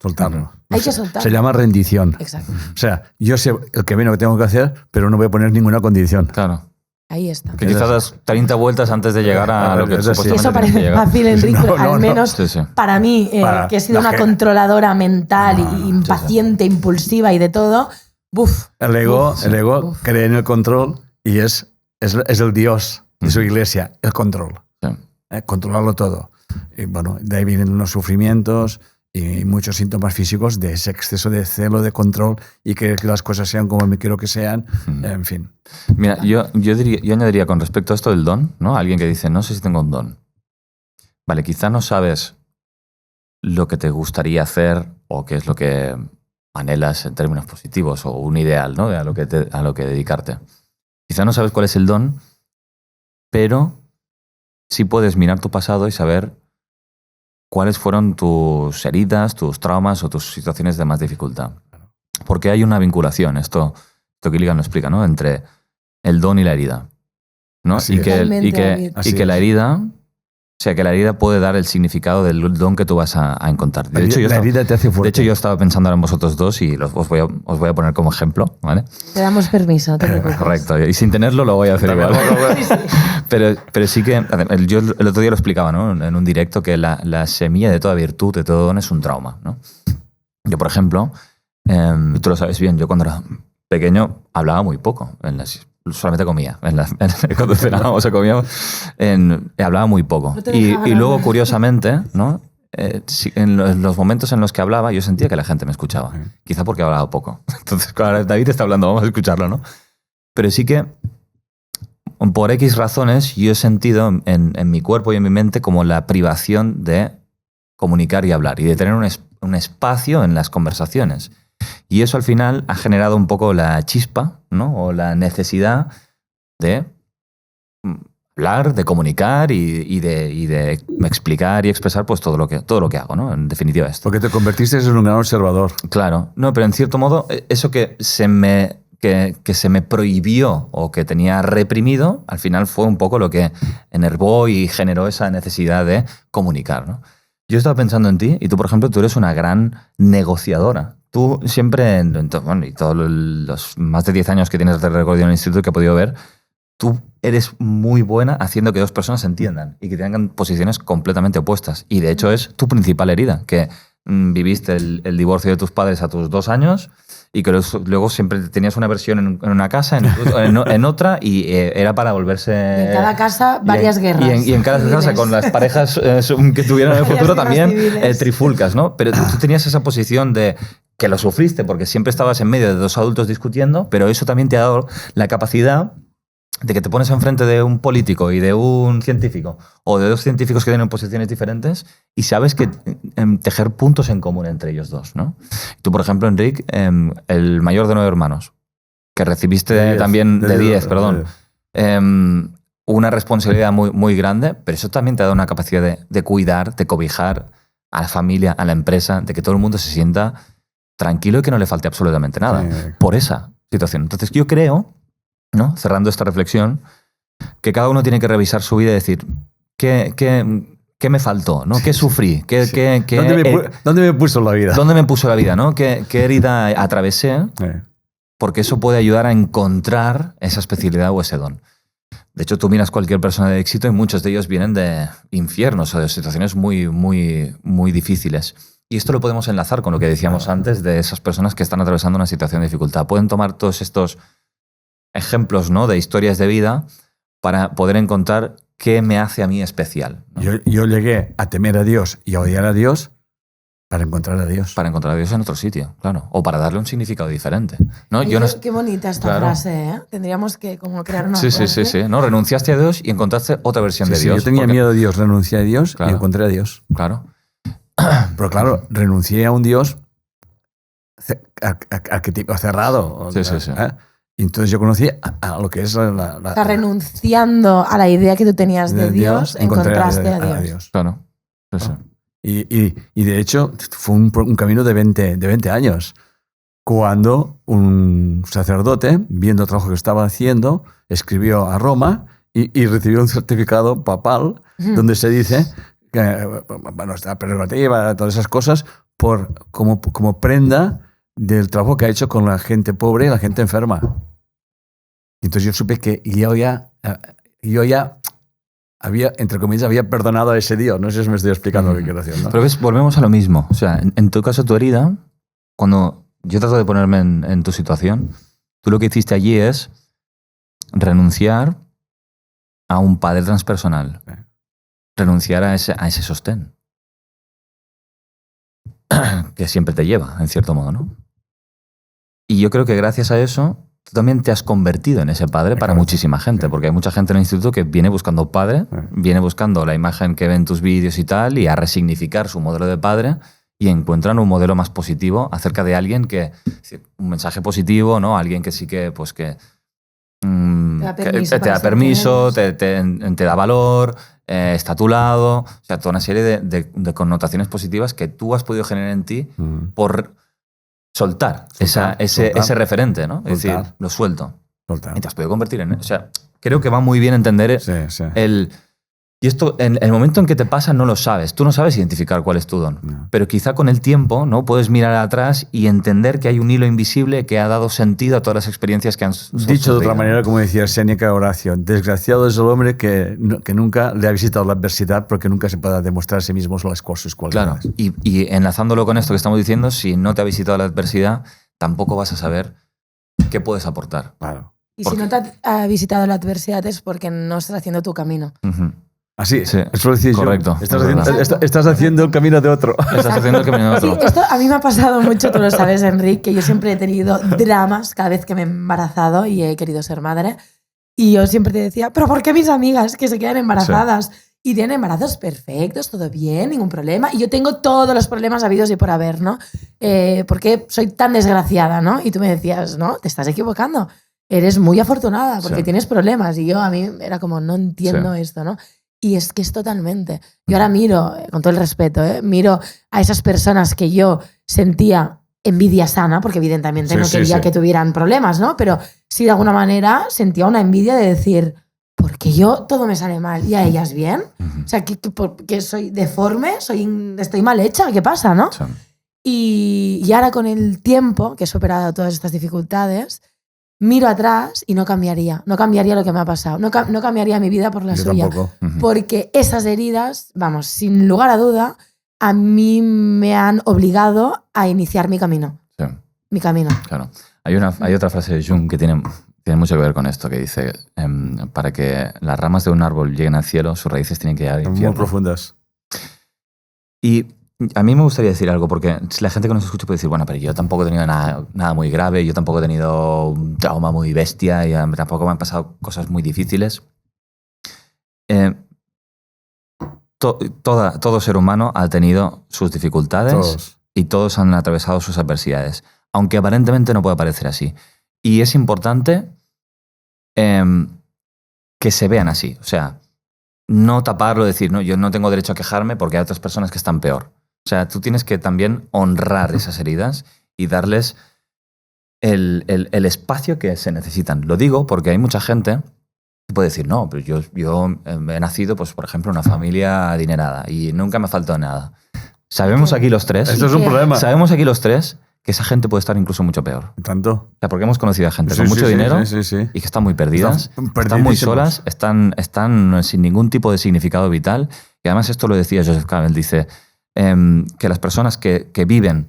Hay que soltarlo. Se llama rendición. Exacto. O sea, yo sé el camino que tengo que hacer, pero no voy a poner ninguna condición. Claro. Ahí está. Que quizás das 30 vueltas antes de llegar a lo que supuestamente eso parece fácil, Enric, pero al menos para mí, que he sido una controladora mental y impaciente, impulsiva y de todo, El ego cree en el control y es el Dios de su iglesia, el control. Sí. Controlarlo todo. Y bueno, de ahí vienen los sufrimientos y muchos síntomas físicos de ese exceso de celo, de control y que las cosas sean como me quiero que sean, en fin. Mira, yo añadiría con respecto a esto del don, ¿no? Alguien que dice, no sé si tengo un don. Vale, quizá no sabes lo que te gustaría hacer o qué es lo que anhelas en términos positivos o un ideal, ¿no? A lo que dedicarte. Quizá no sabes cuál es el don, pero sí puedes mirar tu pasado y saber cuáles fueron tus heridas, tus traumas o tus situaciones de más dificultad. Porque hay una vinculación, esto Gilligan lo explica, ¿no? Entre el don y la herida, ¿no? Y que la herida O sea, que la herida puede dar el significado del don que tú vas a encontrar. La herida te hace fuerte. De hecho, yo estaba pensando ahora en vosotros dos y os voy a poner como ejemplo, ¿vale? Te damos permiso, te preocupes. Correcto. Y sin tenerlo lo voy a hacer igual. Pero sí que... Yo el otro día lo explicaba, ¿no? En un directo, que la semilla de toda virtud, de todo don, es un trauma, ¿no? Yo, por ejemplo, tú lo sabes bien, yo cuando era pequeño hablaba muy poco. Solamente comía. Cuando cenábamos o comíamos, hablaba muy poco. Y luego, curiosamente, ¿no? En los momentos en los que hablaba, yo sentía que la gente me escuchaba. Quizá porque hablaba poco. Entonces, claro, David está hablando, vamos a escucharlo, ¿no? Pero sí que, por X razones, yo he sentido en mi cuerpo y en mi mente como la privación de comunicar y hablar y de tener un espacio en las conversaciones. Y eso al final ha generado un poco la chispa, ¿no? O la necesidad de hablar, de comunicar y de explicar y expresar pues todo lo que hago, ¿no? En definitiva esto. Porque te convertiste en un gran observador. Claro. No, pero en cierto modo eso que se me prohibió o que tenía reprimido, al final fue un poco lo que enervó y generó esa necesidad de comunicar, ¿no? Yo estaba pensando en ti y tú, por ejemplo, tú eres una gran negociadora. Tú siempre, y todos los más de 10 años que tienes de recorrido en el instituto que he podido ver, tú eres muy buena haciendo que dos personas se entiendan y que tengan posiciones completamente opuestas. Y de hecho es tu principal herida, que viviste el divorcio de tus padres a tus 2 años y que luego siempre tenías una versión en una casa, en otra, y era para volverse... Y en cada casa varias guerras. Y en cada casa con las parejas que tuvieron en el futuro también trifulcas, ¿no? Pero tú tenías esa posición de que lo sufriste porque siempre estabas en medio de dos adultos discutiendo, pero eso también te ha dado la capacidad de que te pones enfrente de un político y de un científico o de dos científicos que tienen posiciones diferentes y sabes que tejer puntos en común entre ellos dos, ¿no? Tú, por ejemplo, Enric, el mayor de 9 hermanos, que recibiste también de 10, perdón, una responsabilidad muy, muy grande, pero eso también te ha dado una capacidad de cuidar, de cobijar a la familia, a la empresa, de que todo el mundo se sienta tranquilo y que no le falte absolutamente nada por esa situación. Entonces yo creo, ¿no? Cerrando esta reflexión, que cada uno tiene que revisar su vida y decir ¿qué me faltó? ¿No? ¿Qué sufrí? ¿Dónde me puso la vida? ¿Dónde me puso la vida? ¿No? ¿Qué herida atravesé? Porque eso puede ayudar a encontrar esa especialidad o ese don. De hecho, tú miras cualquier persona de éxito y muchos de ellos vienen de infiernos o de situaciones muy, muy, muy difíciles. Y esto lo podemos enlazar con lo que decíamos antes de esas personas que están atravesando una situación de dificultad. Pueden tomar todos estos ejemplos, ¿no? De historias de vida para poder encontrar qué me hace a mí especial, ¿no? Yo llegué a temer a Dios y a odiar a Dios para encontrar a Dios. Para encontrar a Dios en otro sitio, claro. O para darle un significado diferente, ¿no? Qué bonita esta frase, ¿eh? Tendríamos que como crear una frase. Sí. ¿No? Renunciaste a Dios y encontraste otra versión de Dios. Yo tenía miedo a Dios, renuncié a Dios y encontré a Dios. Claro. Pero claro, renuncié a un Dios arquetipo cerrado. Sí. Y entonces yo conocí a lo que es O sea, renunciando a la idea que tú tenías de Dios, encontraste a Dios. Claro. Sí. Y de hecho fue un camino de 20 años. Cuando un sacerdote, viendo el trabajo que estaba haciendo, escribió a Roma y recibió un certificado papal donde se dice que, bueno, esta prerrogativa, todas esas cosas, como prenda del trabajo que ha hecho con la gente pobre y la gente enferma. Y entonces yo supe que yo ya había, entre comillas, había perdonado a ese Dios. No sé si me estoy explicando lo que quiero decir, ¿no? Pero ves, volvemos a lo mismo. O sea, en tu caso, tu herida, cuando yo trato de ponerme en tu situación, tú lo que hiciste allí es renunciar a un padre transpersonal. Renunciar a ese sostén. Que siempre te lleva, en cierto modo, ¿no? Y yo creo que gracias a eso tú también te has convertido en ese padre para muchísima gente, porque hay mucha gente en el instituto que viene buscando padre, viene buscando la imagen que ve en tus vídeos y tal, y a resignificar su modelo de padre, y encuentran un modelo más positivo acerca de alguien que, un mensaje positivo, ¿no? Alguien que sí que, pues que te da permiso, te da valor, está a tu lado, o sea, toda una serie de connotaciones positivas que tú has podido generar en ti por soltar ese referente, ¿no? Es decir, lo suelto. Y te has podido convertir en él. O sea, creo que va muy bien entender Y esto, en el momento en que te pasa, no lo sabes. Tú no sabes identificar cuál es tu don. No. Pero quizá con el tiempo, ¿no? Puedes mirar atrás y entender que hay un hilo invisible que ha dado sentido a todas las experiencias que han sucedido. Dicho de otra manera, como decía Séneca Horacio, desgraciado es el hombre que nunca le ha visitado la adversidad porque nunca se pueda demostrar a sí mismo las cosas cualidades. Claro, y enlazándolo con esto que estamos diciendo, si no te ha visitado la adversidad, tampoco vas a saber qué puedes aportar. Claro. Y si no te ha visitado la adversidad es porque no estás haciendo tu camino. Así, sí, eso lo decía correcto. Estás haciendo el camino de otro. Estás haciendo el camino de otro. Sí, esto a mí me ha pasado mucho, tú lo sabes, Enric, que yo siempre he tenido dramas cada vez que me he embarazado y he querido ser madre. Y yo siempre te decía, ¿pero por qué mis amigas que se quedan embarazadas? Sí. Y tienen embarazos perfectos, todo bien, ningún problema. Y yo tengo todos los problemas habidos y por haber, ¿no? ¿Por qué soy tan desgraciada, no? Y tú me decías, no, te estás equivocando. Eres muy afortunada porque tienes problemas. Y yo a mí era como, no entiendo esto, ¿no? Y es que es totalmente. Yo ahora miro, con todo el respeto, miro a esas personas que yo sentía envidia sana, porque evidentemente no quería que tuvieran problemas, ¿no? Pero sí, de alguna manera sentía una envidia de decir, ¿por qué yo todo me sale mal y a ellas bien? O sea, que soy deforme, estoy mal hecha, ¿qué pasa, no? Sí. Y ahora con el tiempo, que he superado todas estas dificultades, miro atrás y no cambiaría lo que me ha pasado. No cambiaría mi vida por la suya. Tampoco. Porque esas heridas, vamos, sin lugar a duda, a mí me han obligado a iniciar mi camino. Sí. Mi camino. Claro. Hay otra frase de Jung que tiene mucho que ver con esto, que dice, para que las ramas de un árbol lleguen al cielo, sus raíces tienen que llegar al infierno. Muy profundas. Y a mí me gustaría decir algo, porque la gente que nos escucha puede decir, bueno, pero yo tampoco he tenido nada muy grave, yo tampoco he tenido un trauma muy bestia y tampoco me han pasado cosas muy difíciles. Todo ser humano ha tenido sus dificultades y todos han atravesado sus adversidades, aunque aparentemente no pueda parecer así. Y es importante que se vean así, o sea, no taparlo, decir, no, yo no tengo derecho a quejarme porque hay otras personas que están peor. O sea, tú tienes que también honrar esas heridas y darles el espacio que se necesitan. Lo digo porque hay mucha gente que puede decir, no, pero yo he nacido, pues, por ejemplo, en una familia adinerada y nunca me ha faltado nada. Sabemos aquí los tres... Esto es un problema. Sabemos aquí los tres que esa gente puede estar incluso mucho peor. ¿Tanto? O sea, porque hemos conocido a gente con mucho dinero y que están muy perdidas, están muy solas, están sin ningún tipo de significado vital. Y además esto lo decía Joseph Campbell, dice... que las personas que viven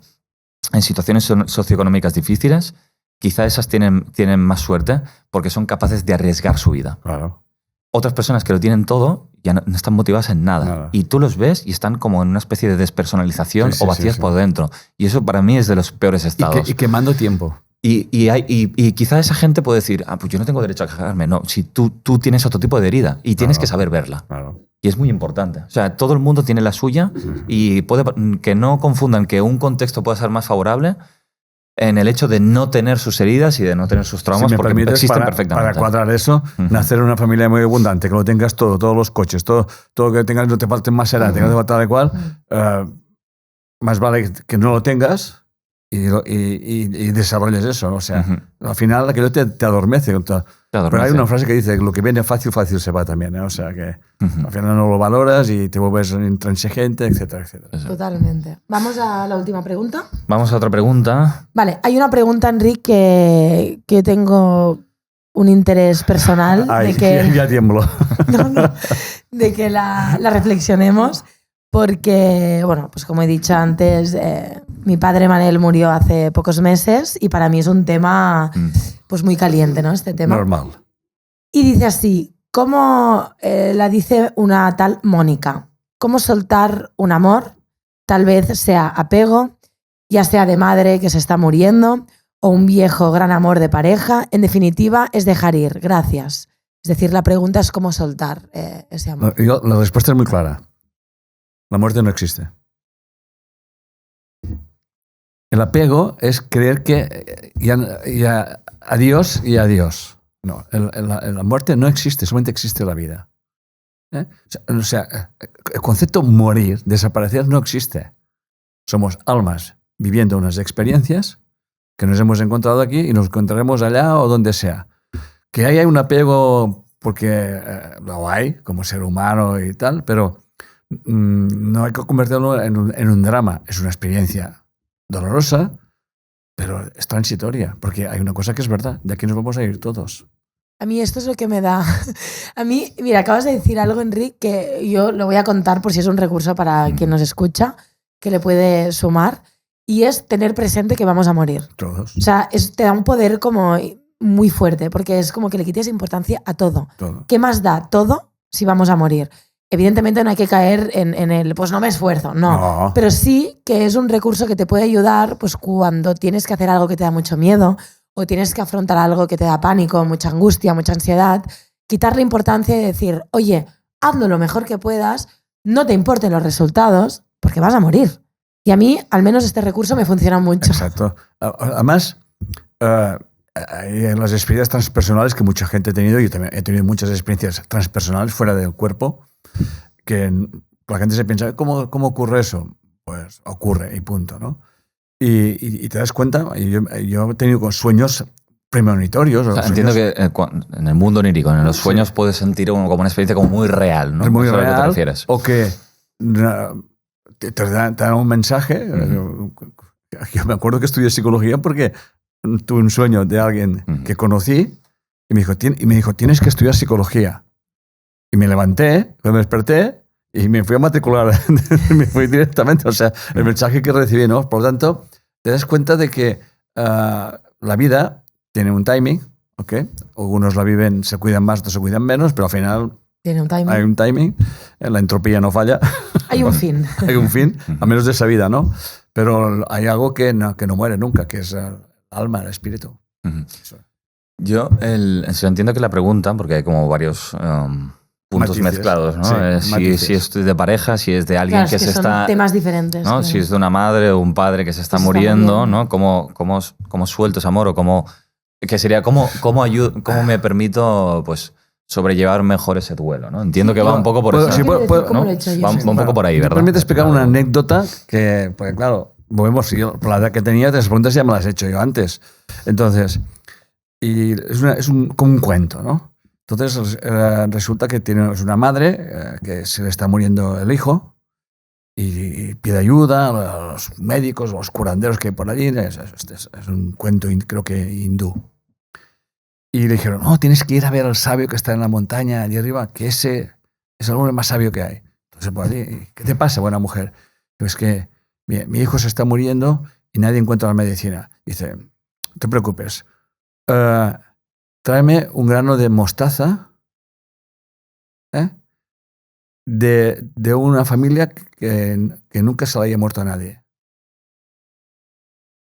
en situaciones socioeconómicas difíciles, quizá esas tienen más suerte porque son capaces de arriesgar su vida. Claro. Otras personas que lo tienen todo ya no están motivadas en nada. Y tú los ves y están como en una especie de despersonalización o vacías por dentro. Y eso para mí es de los peores estados. Y quemando tiempo. Y quizá esa gente puede decir, pues yo no tengo derecho a quejarme. No, si tú tienes otro tipo de herida y tienes que saber verla. Claro. Y es muy importante. O sea, todo el mundo tiene la suya y puede que no confundan que un contexto pueda ser más favorable en el hecho de no tener sus heridas y de no tener sus traumas, si porque existen perfectamente. Para cuadrar eso, nacer en una familia muy abundante, que lo tengas todo, todos los coches, todo que tengas, no te falten más edad, que no te falta de cual, más vale que no lo tengas y desarrolles eso. O sea, al final aquello te adormece. Pero hay una frase que dice que lo que viene fácil, fácil se va también. O sea, que al final no lo valoras y te vuelves intransigente, etcétera, etcétera. Totalmente. ¿Vamos a la última pregunta? Vamos a otra pregunta. Vale, hay una pregunta, Enric, que tengo un interés personal. Ay, de que, ya tiemblo. De que la reflexionemos. Porque, bueno, pues como he dicho antes, mi padre Manel murió hace pocos meses y para mí es un tema pues muy caliente, ¿no? Este tema. Normal. Y dice así, ¿cómo la dice una tal Mónica? ¿Cómo soltar un amor? Tal vez sea apego, ya sea de madre que se está muriendo o un viejo gran amor de pareja. En definitiva, es dejar ir. Gracias. Es decir, la pregunta es cómo soltar ese amor. La respuesta es muy clara. La muerte no existe. El apego es creer que ya adiós y adiós. No, la muerte no existe, solamente existe la vida. O sea, el concepto morir, desaparecer, no existe. Somos almas viviendo unas experiencias que nos hemos encontrado aquí y nos encontraremos allá o donde sea. Que haya un apego porque lo hay como ser humano y tal, pero no hay que convertirlo en un drama. Es una experiencia dolorosa, pero es transitoria, porque hay una cosa que es verdad, de aquí nos vamos a ir todos. A mí esto es lo que me da... A mí, mira, acabas de decir algo, Enric, que yo lo voy a contar por si es un recurso para quien nos escucha, que le puede sumar, y es tener presente que vamos a morir. Todos. O sea, te da un poder como muy fuerte, porque es como que le quites importancia a todo. ¿Qué más da todo si vamos a morir? Evidentemente no hay que caer en el, pues no me esfuerzo, no. Pero sí que es un recurso que te puede ayudar pues cuando tienes que hacer algo que te da mucho miedo o tienes que afrontar algo que te da pánico, mucha angustia, mucha ansiedad, quitarle importancia y decir, oye, hazlo lo mejor que puedas, no te importen los resultados, porque vas a morir. Y a mí, al menos este recurso me funciona mucho. Exacto. Además, hay las experiencias transpersonales que mucha gente ha tenido, yo también he tenido muchas experiencias transpersonales fuera del cuerpo, que la gente se piensa, ¿cómo ocurre eso? Pues ocurre y punto, ¿no? Y te das cuenta, yo he tenido sueños premonitorios. O sea, entiendo que en el mundo onírico, en los sueños puedes sentir como una experiencia como muy real, ¿no? Es muy real. ¿A qué te refieres? O que te dan un mensaje. Yo me acuerdo que estudié psicología porque tuve un sueño de alguien que conocí y me dijo, tienes que estudiar psicología. Y me levanté, me desperté y me fui a matricular. Me fui directamente. O sea, el mensaje que recibí, ¿no? Por lo tanto, te das cuenta de que la vida tiene un timing, ¿ok? Algunos la viven, se cuidan más, otros se cuidan menos, pero al final tiene un timing. Hay un timing. La entropía no falla. Hay un fin. Hay un fin, al menos de esa vida, ¿no? Pero hay algo que no muere nunca, que es el alma, el espíritu. Yo entiendo que la pregunta, porque hay como varios puntos matices mezclados, ¿no? Sí, si es de pareja, si es de alguien claro, que es se son está... temas diferentes. ¿no? Claro. Si es de una madre o un padre que se está muriendo, ¿no? ¿Cómo suelto ese amor? O cómo me permito pues, sobrellevar mejor ese duelo, ¿no? Entiendo que va un poco por eso. Sí, ¿no? Va un poco por ahí, ¿verdad? Me permite explicar una anécdota que, porque claro, por la edad que tenía, las preguntas ya me las he hecho yo antes. Entonces, y es como un cuento, ¿no? Entonces resulta que es una madre que se le está muriendo el hijo y pide ayuda a los médicos, a los curanderos que hay por allí. Es un cuento, creo que hindú. Y le dijeron, no, tienes que ir a ver al sabio que está en la montaña allí arriba, que ese es el hombre más sabio que hay. Entonces, por allí, ¿qué te pasa, buena mujer? Es que mi hijo se está muriendo y nadie encuentra la medicina. Dice, no te preocupes, tráeme un grano de mostaza de una familia que nunca se le haya muerto a nadie.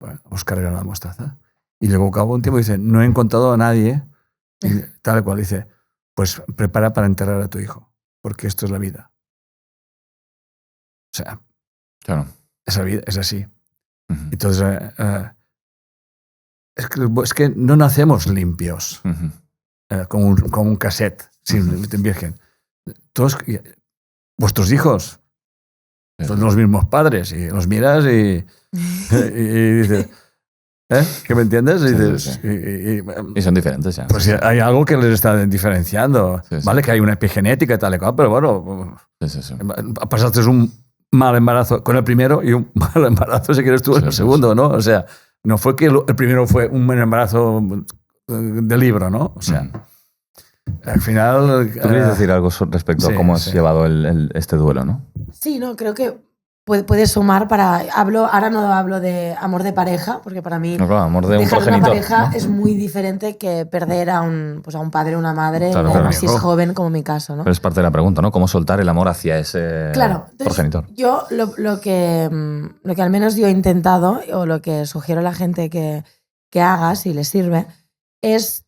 Bueno, buscar el grano de mostaza. Y luego, al cabo de un tiempo, dice, no he encontrado a nadie. Y tal cual, dice, pues prepara para enterrar a tu hijo, porque esto es la vida. O sea, claro. Esa vida es así. Entonces, es que no nacemos limpios, como un cassette sin virgen. Todos, vuestros hijos son los mismos padres, y los miras y dices... ¿Qué me entiendes? Sí, sí. Y son diferentes ya. Pues hay algo que les está diferenciando. Sí, vale, que hay una epigenética y tal y cual, pero bueno, pasaste un mal embarazo con el primero y un mal embarazo si quieres tú en el segundo, ¿no? O sea, no fue que el primero fue un buen embarazo de libro, ¿no? O sea, al final... ¿Tú quieres decir algo respecto a cómo has llevado este duelo, no? Sí, no, creo que puedes sumar ahora no hablo de amor de pareja, porque para mí amor de un progenitor, una pareja, ¿no? Es muy diferente que perder a un padre o una madre, además si es joven, como mi caso, ¿no? Pero es parte de la pregunta, ¿no? ¿Cómo soltar el amor hacia ese progenitor? Yo lo que al menos yo he intentado, o lo que sugiero a la gente que haga, si les sirve, es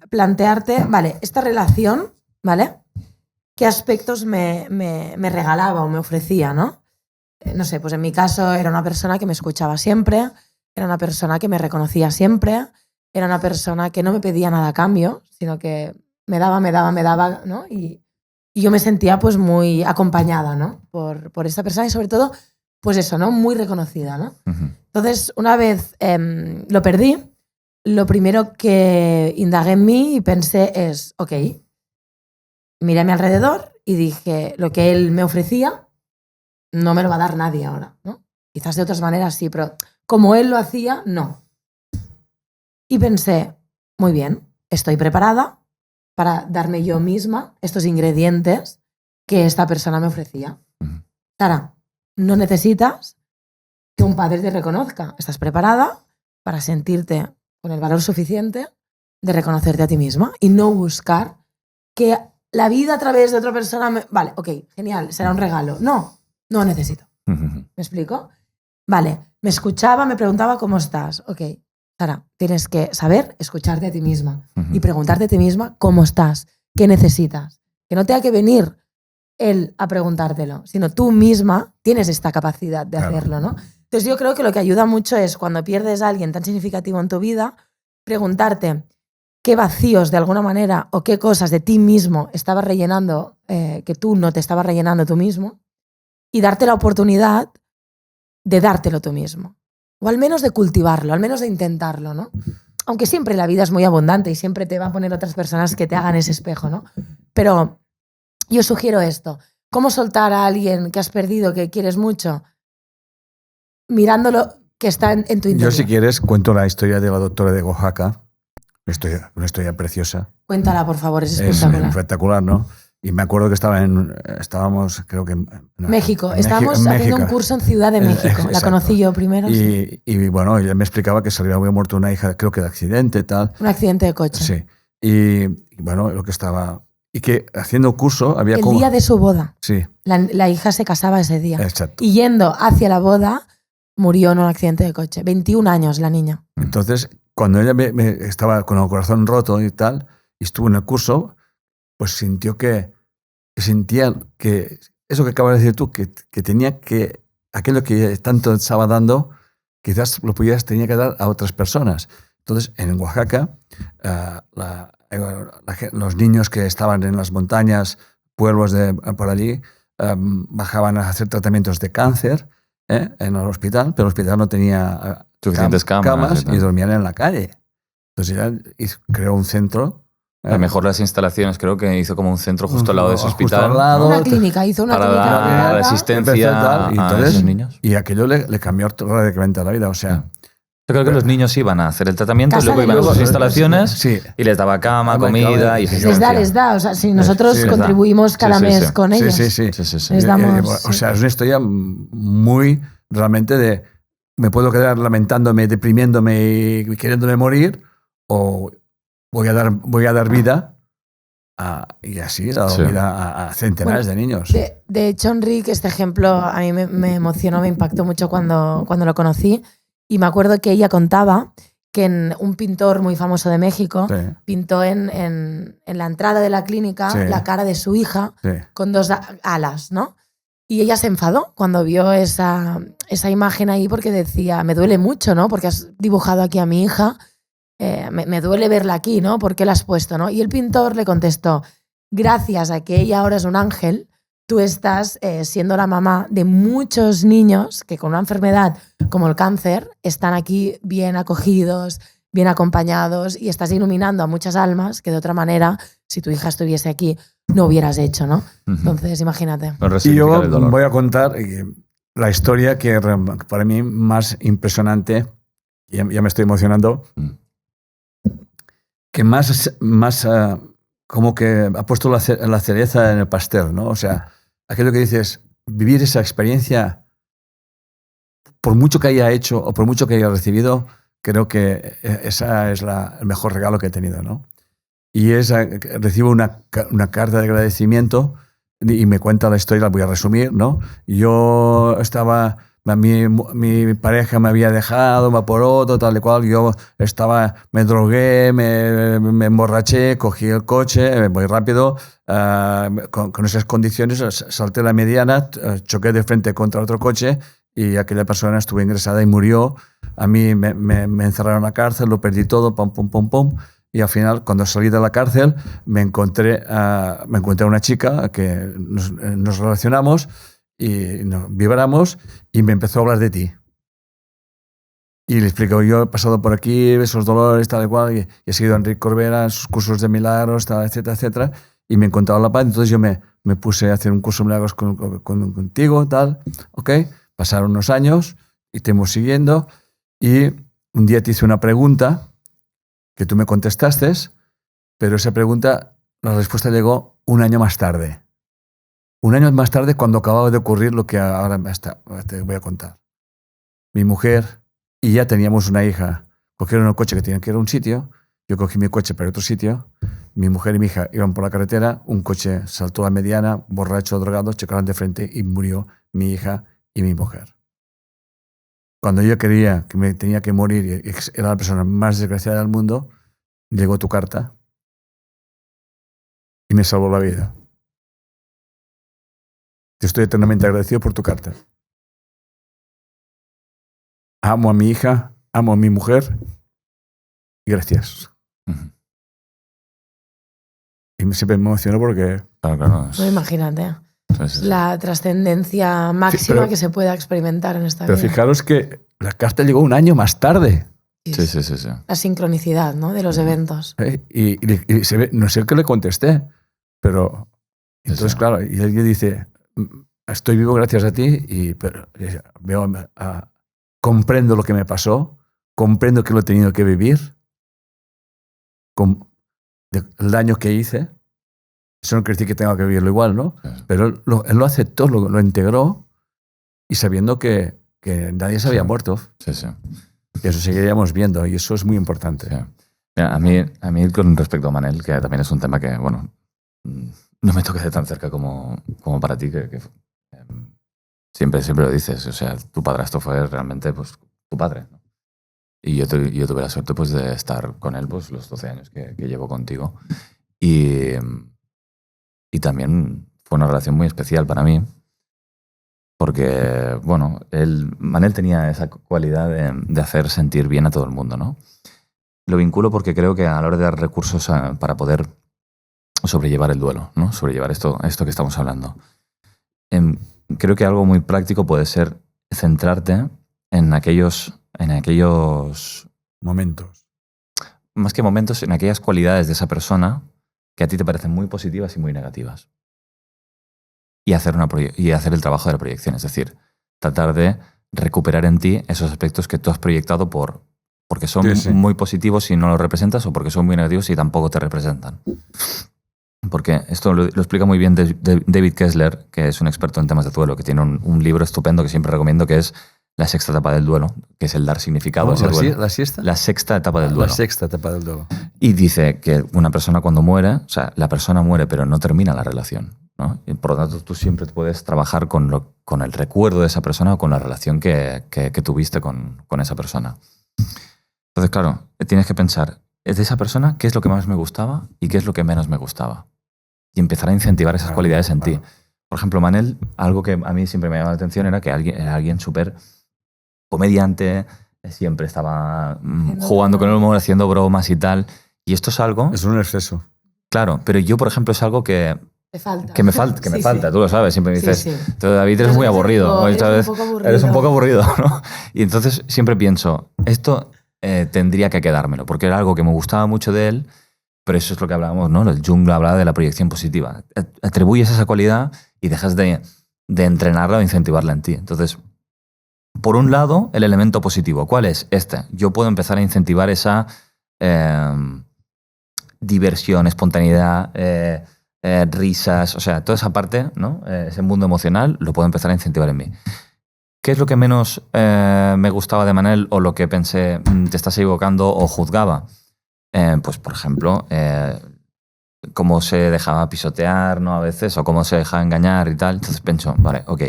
plantearte, vale, esta relación, ¿vale? ¿Qué aspectos me regalaba o me ofrecía, ¿no? No sé, pues en mi caso era una persona que me escuchaba siempre, era una persona que me reconocía siempre, era una persona que no me pedía nada a cambio, sino que me daba, ¿no? Y yo me sentía pues muy acompañada, ¿no? Por esta persona y sobre todo, pues eso, ¿no? Muy reconocida, ¿no? Entonces, una vez lo perdí, lo primero que indagué en mí y pensé es, ok, miré a mi alrededor y dije, lo que él me ofrecía no me lo va a dar nadie ahora, ¿no? Quizás de otras maneras sí, pero como él lo hacía, no. Y pensé, muy bien, estoy preparada para darme yo misma estos ingredientes que esta persona me ofrecía. Sara, no necesitas que un padre te reconozca. Estás preparada para sentirte con el valor suficiente de reconocerte a ti misma y no buscar que la vida a través de otra persona... Vale, ok, genial, será un regalo. No necesito. ¿Me explico? Vale, me escuchaba, me preguntaba cómo estás. Ok, Sara, tienes que saber escucharte a ti misma y preguntarte a ti misma cómo estás, qué necesitas. Que no tenga que venir él a preguntártelo, sino tú misma tienes esta capacidad de hacerlo, ¿no? Entonces yo creo que lo que ayuda mucho es cuando pierdes a alguien tan significativo en tu vida, preguntarte qué vacíos de alguna manera o qué cosas de ti mismo estabas rellenando que tú no te estabas rellenando tú mismo y darte la oportunidad de dártelo tú mismo. O al menos de cultivarlo, al menos de intentarlo, ¿no? Aunque siempre la vida es muy abundante y siempre te va a poner otras personas que te hagan ese espejo, ¿no? Pero yo sugiero esto. ¿Cómo soltar a alguien que has perdido, que quieres mucho? Mirándolo que está en tu interior. Yo, si quieres, cuento la historia de la doctora de Oaxaca. Una historia preciosa. Cuéntala, por favor, es espectacular. Es espectacular, ¿no? Y me acuerdo que estábamos, creo que... México. Estábamos haciendo un curso en Ciudad de México. Exacto. La conocí yo primero. Y bueno, ella me explicaba que se le había muerto una hija, creo que de accidente, tal. Un accidente de coche. Sí. Y bueno, lo que estaba... Y que haciendo curso había... El día de su boda. Sí. La hija se casaba ese día. Exacto. Y yendo hacia la boda, murió en un accidente de coche. 21 años la niña. Entonces, cuando ella me estaba con el corazón roto y tal, y estuvo en el curso, pues sentía que eso que acabas de decir tú, que tenía que, aquello que tanto estaba dando, quizás tenía que dar a otras personas. Entonces, en Oaxaca, los niños que estaban en las montañas, pueblos por allí, bajaban a hacer tratamientos de cáncer en el hospital, pero el hospital no tenía suficientes camas y dormían en la calle. Entonces ella creó un centro. A lo mejor las instalaciones, creo que hizo como un centro justo al lado de ese hospital. Al lado, una clínica, hizo una clínica para dar asistencia a esos niños. Y aquello le cambió radicalmente la vida. O sea, yo creo que los niños iban a hacer el tratamiento y luego iban a sus instalaciones y les daba cama, comida y les da. O sea, si nosotros contribuimos cada mes con ellos. Sí. Les damos, o sea, es una historia muy realmente de me puedo quedar lamentándome, deprimiéndome y queriéndome morir, o voy a dar vida y así he dado vida a centenares de niños. De hecho, Enrique, este ejemplo a mí me emocionó, me impactó mucho cuando lo conocí. Y me acuerdo que ella contaba que un pintor muy famoso de México pintó en la entrada de la clínica la cara de su hija con 2 alas, ¿no? Y ella se enfadó cuando vio esa imagen ahí porque decía, me duele mucho, ¿no? Porque has dibujado aquí a mi hija, me duele verla aquí, ¿no? ¿Por qué la has puesto, no? Y el pintor le contestó, gracias a que ella ahora es un ángel, tú estás siendo la mamá de muchos niños que con una enfermedad como el cáncer están aquí bien acogidos, bien acompañados y estás iluminando a muchas almas que de otra manera, si tu hija estuviese aquí, no hubieras hecho, ¿no? Entonces, imagínate. Y yo voy a contar la historia que para mí más impresionante, ya me estoy emocionando, que más como que ha puesto la cereza en el pastel, ¿no? O sea, aquello que dices, vivir esa experiencia, por mucho que haya hecho o por mucho que haya recibido, creo que esa es el mejor regalo que he tenido, ¿no? Y recibo una carta de agradecimiento y me cuenta la historia, la voy a resumir, ¿no? Yo estaba... Mi pareja me había dejado, va por otro, tal y cual. Yo me drogué, me emborraché, cogí el coche, voy rápido. Con esas condiciones salté la mediana, choqué de frente contra otro coche y aquella persona estuvo ingresada y murió. A mí me encerraron en la cárcel, lo perdí todo, pum, pum, pum, pum. Y al final, cuando salí de la cárcel, me encontré a una chica que nos relacionamos y nos vibramos y me empezó a hablar de ti. Y le explico, yo he pasado por aquí, esos dolores, tal y cual, y he seguido a Enric Corbera en sus cursos de milagros, tal, etcétera, etcétera. y me encontraba la paz. Entonces yo me puse a hacer un curso de milagros contigo, tal, ¿ok? Pasaron unos años y te hemos siguiendo y un día te hice una pregunta que tú me contestaste, pero esa pregunta, la respuesta llegó un año más tarde. Un año más tarde, cuando acababa de ocurrir lo que ahora te voy a contar. Mi mujer y ya teníamos una hija. Cogieron el coche que tenían que ir a un sitio, yo cogí mi coche para ir a otro sitio, mi mujer y mi hija iban por la carretera, un coche saltó a mediana, borracho, drogado, chocaron de frente y murió mi hija y mi mujer. Cuando yo creía que me tenía que morir y era la persona más desgraciada del mundo, llegó tu carta y me salvó la vida. Te estoy eternamente agradecido por tu carta. Amo a mi hija, amo a mi mujer y gracias. Y siempre me emociono porque... Claro, no, imagínate. La trascendencia máxima que se pueda experimentar en esta vida. Pero fijaros que la carta llegó un año más tarde. Sí. La sincronicidad, ¿no?, de los eventos. Y se ve, no sé qué le contesté, pero... Entonces, claro, y alguien dice, estoy vivo gracias a ti, pero comprendo lo que me pasó, comprendo que lo he tenido que vivir, el daño que hice. Eso no quiere decir que tenga que vivirlo igual, ¿no? Sí. Pero él lo aceptó, lo integró y sabiendo que nadie se había muerto. Sí. Y eso seguiríamos viendo y eso es muy importante. Sí. Mira, a mí con respecto a Manel, que también es un tema que, bueno, no me toca de tan cerca como para ti, que siempre lo dices. O sea, tu padrastro fue realmente pues, tu padre, ¿no? Y yo tuve la suerte pues, de estar con él pues, los 12 años que llevo contigo. Y también fue una relación muy especial para mí, porque, bueno, Manel tenía esa cualidad de hacer sentir bien a todo el mundo, ¿no? Lo vinculo porque creo que a la hora de dar recursos para poder sobrellevar el duelo, ¿no? Sobrellevar esto que estamos hablando. Creo que algo muy práctico puede ser centrarte en aquellos momentos. Más que momentos, en aquellas cualidades de esa persona que a ti te parecen muy positivas y muy negativas. Y hacer el trabajo de la proyección, es decir, tratar de recuperar en ti esos aspectos que tú has proyectado porque son muy positivos si no los representas o porque son muy negativos si tampoco te representan. Porque esto lo explica muy bien David Kessler, que es un experto en temas de duelo, que tiene un libro estupendo que siempre recomiendo, que es La sexta etapa del duelo, que es el dar significado a ese duelo. ¿La sexta? La sexta etapa del duelo. La sexta etapa del duelo. Y dice que una persona cuando muere, o sea, la persona muere pero no termina la relación, ¿no? Y por lo tanto tú siempre puedes trabajar con el recuerdo de esa persona o con la relación que tuviste con esa persona. Entonces, claro, tienes que pensar, de esa persona, ¿qué es lo que más me gustaba y qué es lo que menos me gustaba? Y empezar a incentivar esas cualidades en ti. Por ejemplo, Manel, algo que a mí siempre me llamaba la atención era que era alguien súper comediante, siempre estaba jugando con el humor, haciendo bromas y tal. Y esto es algo... Es un exceso. Claro, pero yo, por ejemplo, es algo que... falta. Que me falta, tú lo sabes, siempre me dices, David, eres muy aburrido. Eres un poco aburrido, ¿no? Y entonces siempre pienso, esto tendría que quedármelo, porque era algo que me gustaba mucho de él, pero eso es lo que hablábamos, ¿no? El Jung hablaba de la proyección positiva. Atribuyes esa cualidad y dejas de entrenarla o incentivarla en ti. Entonces, por un lado, el elemento positivo. ¿Cuál es? Yo puedo empezar a incentivar esa diversión, espontaneidad, risas, o sea, toda esa parte, ¿no? Ese mundo emocional lo puedo empezar a incentivar en mí. ¿Qué es lo que menos me gustaba de Manel o lo que pensé te estás equivocando o juzgaba? Pues, por ejemplo, cómo se dejaba pisotear, ¿no? A veces, o cómo se dejaba engañar y tal. Entonces pienso, vale, ok,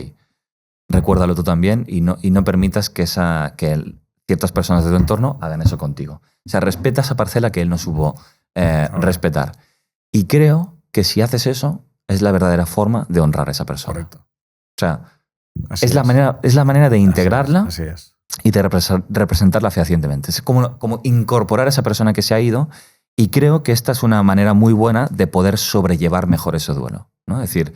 recuérdalo tú también y no permitas que ciertas personas de tu entorno hagan eso contigo. O sea, respeta esa parcela que él no supo respetar. Y creo que si haces eso, es la verdadera forma de honrar a esa persona. Correcto. O sea, es la manera de integrarla así es. Y de representarla fehacientemente. Es como incorporar a esa persona que se ha ido, y creo que esta es una manera muy buena de poder sobrellevar mejor ese duelo, ¿no? Es decir,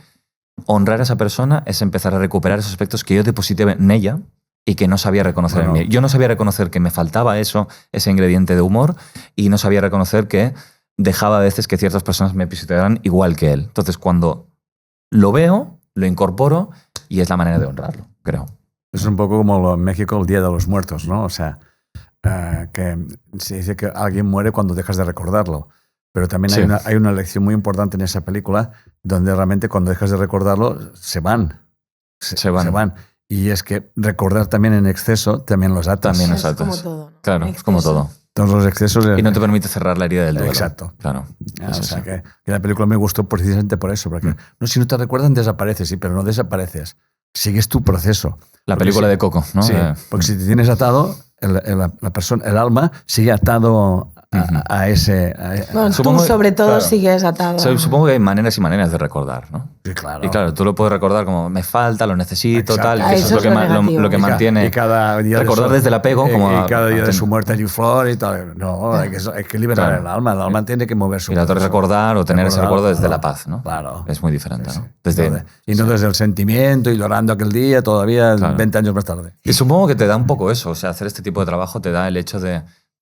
honrar a esa persona es empezar a recuperar esos aspectos que yo deposité en ella y que no sabía reconocer en mí. Yo no sabía reconocer que me faltaba ese ingrediente de humor, y no sabía reconocer que dejaba a veces que ciertas personas me pisotearan igual que él. Entonces, cuando lo veo, lo incorporo y es la manera de honrarlo, creo. Es un poco como en México el Día de los Muertos, ¿no? O sea, que se dice que alguien muere cuando dejas de recordarlo. Pero también Sí. hay una lección muy importante en esa película donde realmente cuando dejas de recordarlo se van. Se van. Y es que recordar también en exceso también los atas. También es como todo, ¿no? Claro, es como todo. Todos los excesos... Y no te permite cerrar la herida del duelo. Exacto. Claro. O sea, que la película me gustó precisamente por eso. Porque no, si no te recuerdan, desapareces, sí, pero no desapareces. Sigues tu proceso. La película de Coco, ¿no? Sí, porque si te tienes atado, la persona, el alma sigue atado a ese... Bueno, tú sobre todo sigues atado. Supongo que hay maneras y maneras de recordar, ¿no? Sí, claro. Y claro, tú lo puedes recordar como me falta, lo necesito, Exacto. tal. Eso es lo que mantiene. Y cada día recordar desde el apego. Como y cada día de su muerte hay flor y tal. No, hay que liberar el alma. El alma tiene que mover su... Y la otra recordar o tener ese recuerdo desde la paz, ¿no? Claro. Es muy diferente, ¿no? Y no desde el sentimiento y llorando aquel día todavía 20 años más tarde. Y supongo que te da un poco eso. O sea, hacer este tipo de trabajo te da el hecho de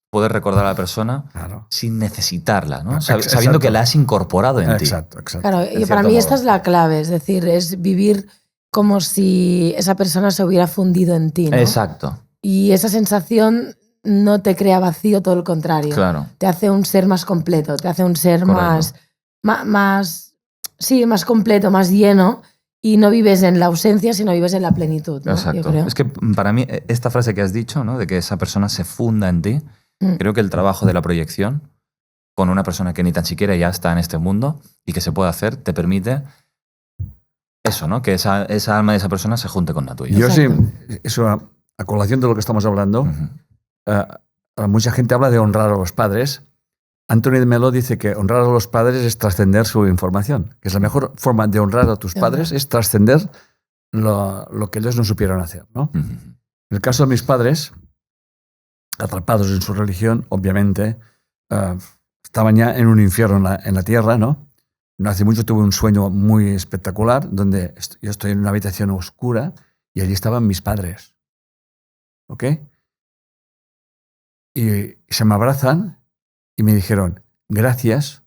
poder recordar a la persona sin necesitarla, ¿no? Sabiendo que la has incorporado en ti. Exacto. Claro, y para mí esta es la clave, es decir, es vivir como si esa persona se hubiera fundido en ti, ¿no? Exacto. Y esa sensación no te crea vacío, todo lo contrario. Claro. Te hace un ser más completo, te hace un ser más completo, más lleno, y no vives en la ausencia, sino vives en la plenitud, ¿no? Exacto. Yo creo. Es que para mí esta frase que has dicho, ¿no? De que esa persona se funda en ti, creo que el trabajo de la proyección con una persona que ni tan siquiera ya está en este mundo y que se puede hacer, te permite eso, ¿no? Que esa alma de esa persona se junte con la tuya. Yo sí, eso a colación de lo que estamos hablando, mucha gente habla de honrar a los padres. Anthony de Mello dice que honrar a los padres es trascender su información, que es la mejor forma de honrar a tus padres es trascender lo que ellos no supieron hacer, ¿no? En el caso de mis padres, atrapados en su religión, obviamente, estaban ya en un infierno en la tierra, ¿no? No hace mucho tuve un sueño muy espectacular donde yo estoy en una habitación oscura y allí estaban mis padres, ¿ok? Y se me abrazan y me dijeron, gracias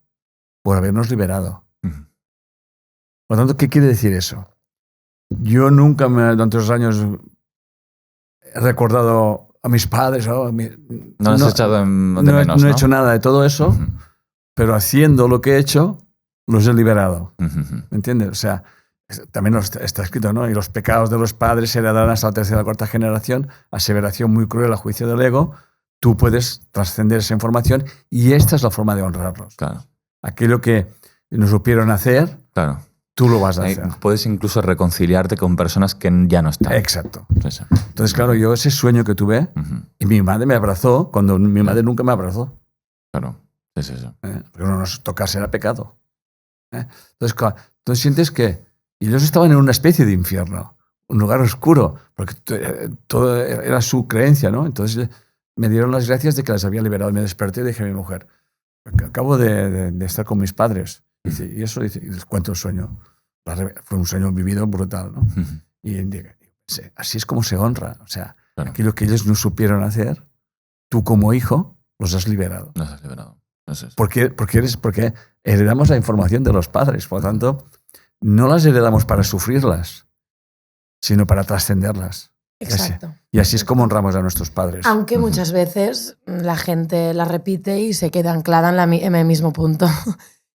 por habernos liberado. Por lo tanto, ¿qué quiere decir eso? Yo nunca durante esos años he recordado a mis padres. No has echado de menos, no he hecho nada de todo eso, pero haciendo lo que he hecho, los he liberado. ¿Me entiendes? O sea, también está escrito, ¿no? Y los pecados de los padres se heredarán hasta la tercera o cuarta generación, aseveración muy cruel a juicio del ego. Tú puedes trascender esa información y esta es la forma de honrarlos. Claro. Aquello que no supieron hacer, tú lo vas a hacer. Puedes incluso reconciliarte con personas que ya no están. Exacto. Entonces, claro, yo ese sueño que tuve, y mi madre me abrazó cuando mi madre nunca me abrazó. Claro, es eso. Porque no nos tocarse era pecado. Entonces, claro, entonces sientes que ellos estaban en una especie de infierno, un lugar oscuro, porque todo era su creencia, ¿no? Entonces me dieron las gracias de que les había liberado. Me desperté y dije a mi mujer, acabo de estar con mis padres. Y eso, y les cuento el sueño. Fue un sueño vivido brutal, ¿no? Y dije, así es como se honra. O sea, aquello que ellos no supieron hacer, tú como hijo los has liberado. Los has liberado. Porque heredamos la información de los padres. Por lo tanto, no las heredamos para sufrirlas, sino para trascenderlas. Exacto. Y así es como honramos a nuestros padres. Aunque muchas veces la gente la repite y se queda anclada en el mismo punto.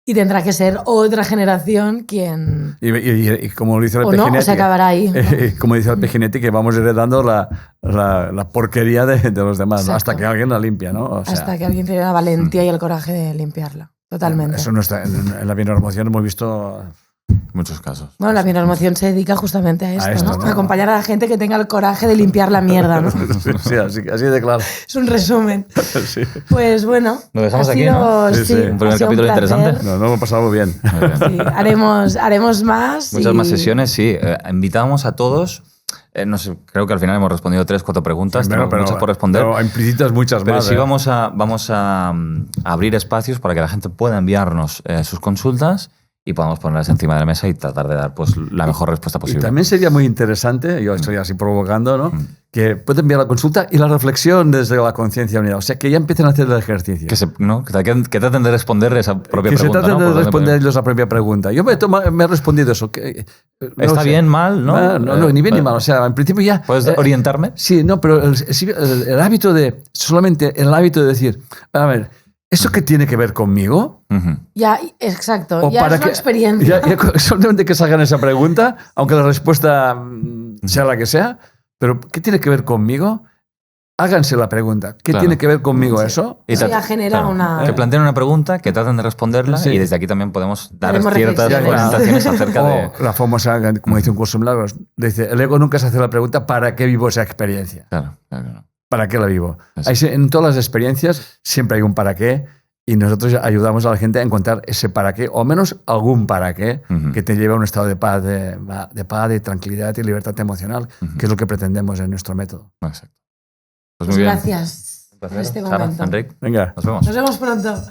Y tendrá que ser otra generación quien... Y como dice el Pejinetti... O no, se acabará ahí. Como dice el Pejinetti, que vamos heredando la porquería de los demás, ¿no? Hasta que alguien la limpia, ¿no? O sea, hasta que alguien tiene la valentía y el coraje de limpiarla. Totalmente. Eso no está, en la bienormoción hemos visto... Muchos casos. Bueno, la bienormoción se dedica justamente a esto, ¿no? A acompañar a la gente que tenga el coraje de limpiar la mierda, ¿no? Sí, así de claro. Es un resumen. Sí. Pues bueno. Lo dejamos aquí, ¿no? Sí, un primer capítulo interesante. Nos hemos pasado muy bien. Sí, haremos más. Muchas más sesiones, sí. Invitamos a todos. No sé, creo que al final hemos respondido 3-4 preguntas. Tenemos muchas por responder. Pero implícitas muchas pero más. Sí, vamos a abrir espacios para que la gente pueda enviarnos sus consultas y podamos ponerlas encima de la mesa y tratar de dar pues, la mejor respuesta posible. Y también sería muy interesante, yo estoy así provocando, ¿no? Que pueden enviar la consulta y la reflexión desde la conciencia unida. O sea, que ya empiecen a hacer el ejercicio. Que traten de responder esa propia pregunta. Que se traten de responder ellos la propia pregunta. Yo me he respondido eso. ¿Está bien, mal? No, ni bien ni mal. O sea, en principio ya... ¿Puedes orientarme? Sí, no, pero el hábito de... Solamente el hábito de decir, a ver, ¿eso qué tiene que ver conmigo? Ya, exacto. Ya es una experiencia. Solamente que salgan esa pregunta, aunque la respuesta sea la que sea, pero ¿qué tiene que ver conmigo? Háganse la pregunta. ¿Qué tiene que ver conmigo eso? Y ya genera una... Que planteen una pregunta, que traten de responderla y desde aquí también podemos dar ciertas orientaciones acerca de... La famosa, como dice un curso en Milagros, dice, el ego nunca se hace la pregunta ¿para qué vivo esa experiencia? Claro. ¿Para qué la vivo? En todas las experiencias siempre hay un para qué y nosotros ayudamos a la gente a encontrar ese para qué, o menos algún para qué, que te lleve a un estado de paz, de tranquilidad y libertad emocional, que es lo que pretendemos en nuestro método. Exacto. Pues muy bien. Gracias por este momento. Enric, venga. nos vemos. Nos vemos pronto.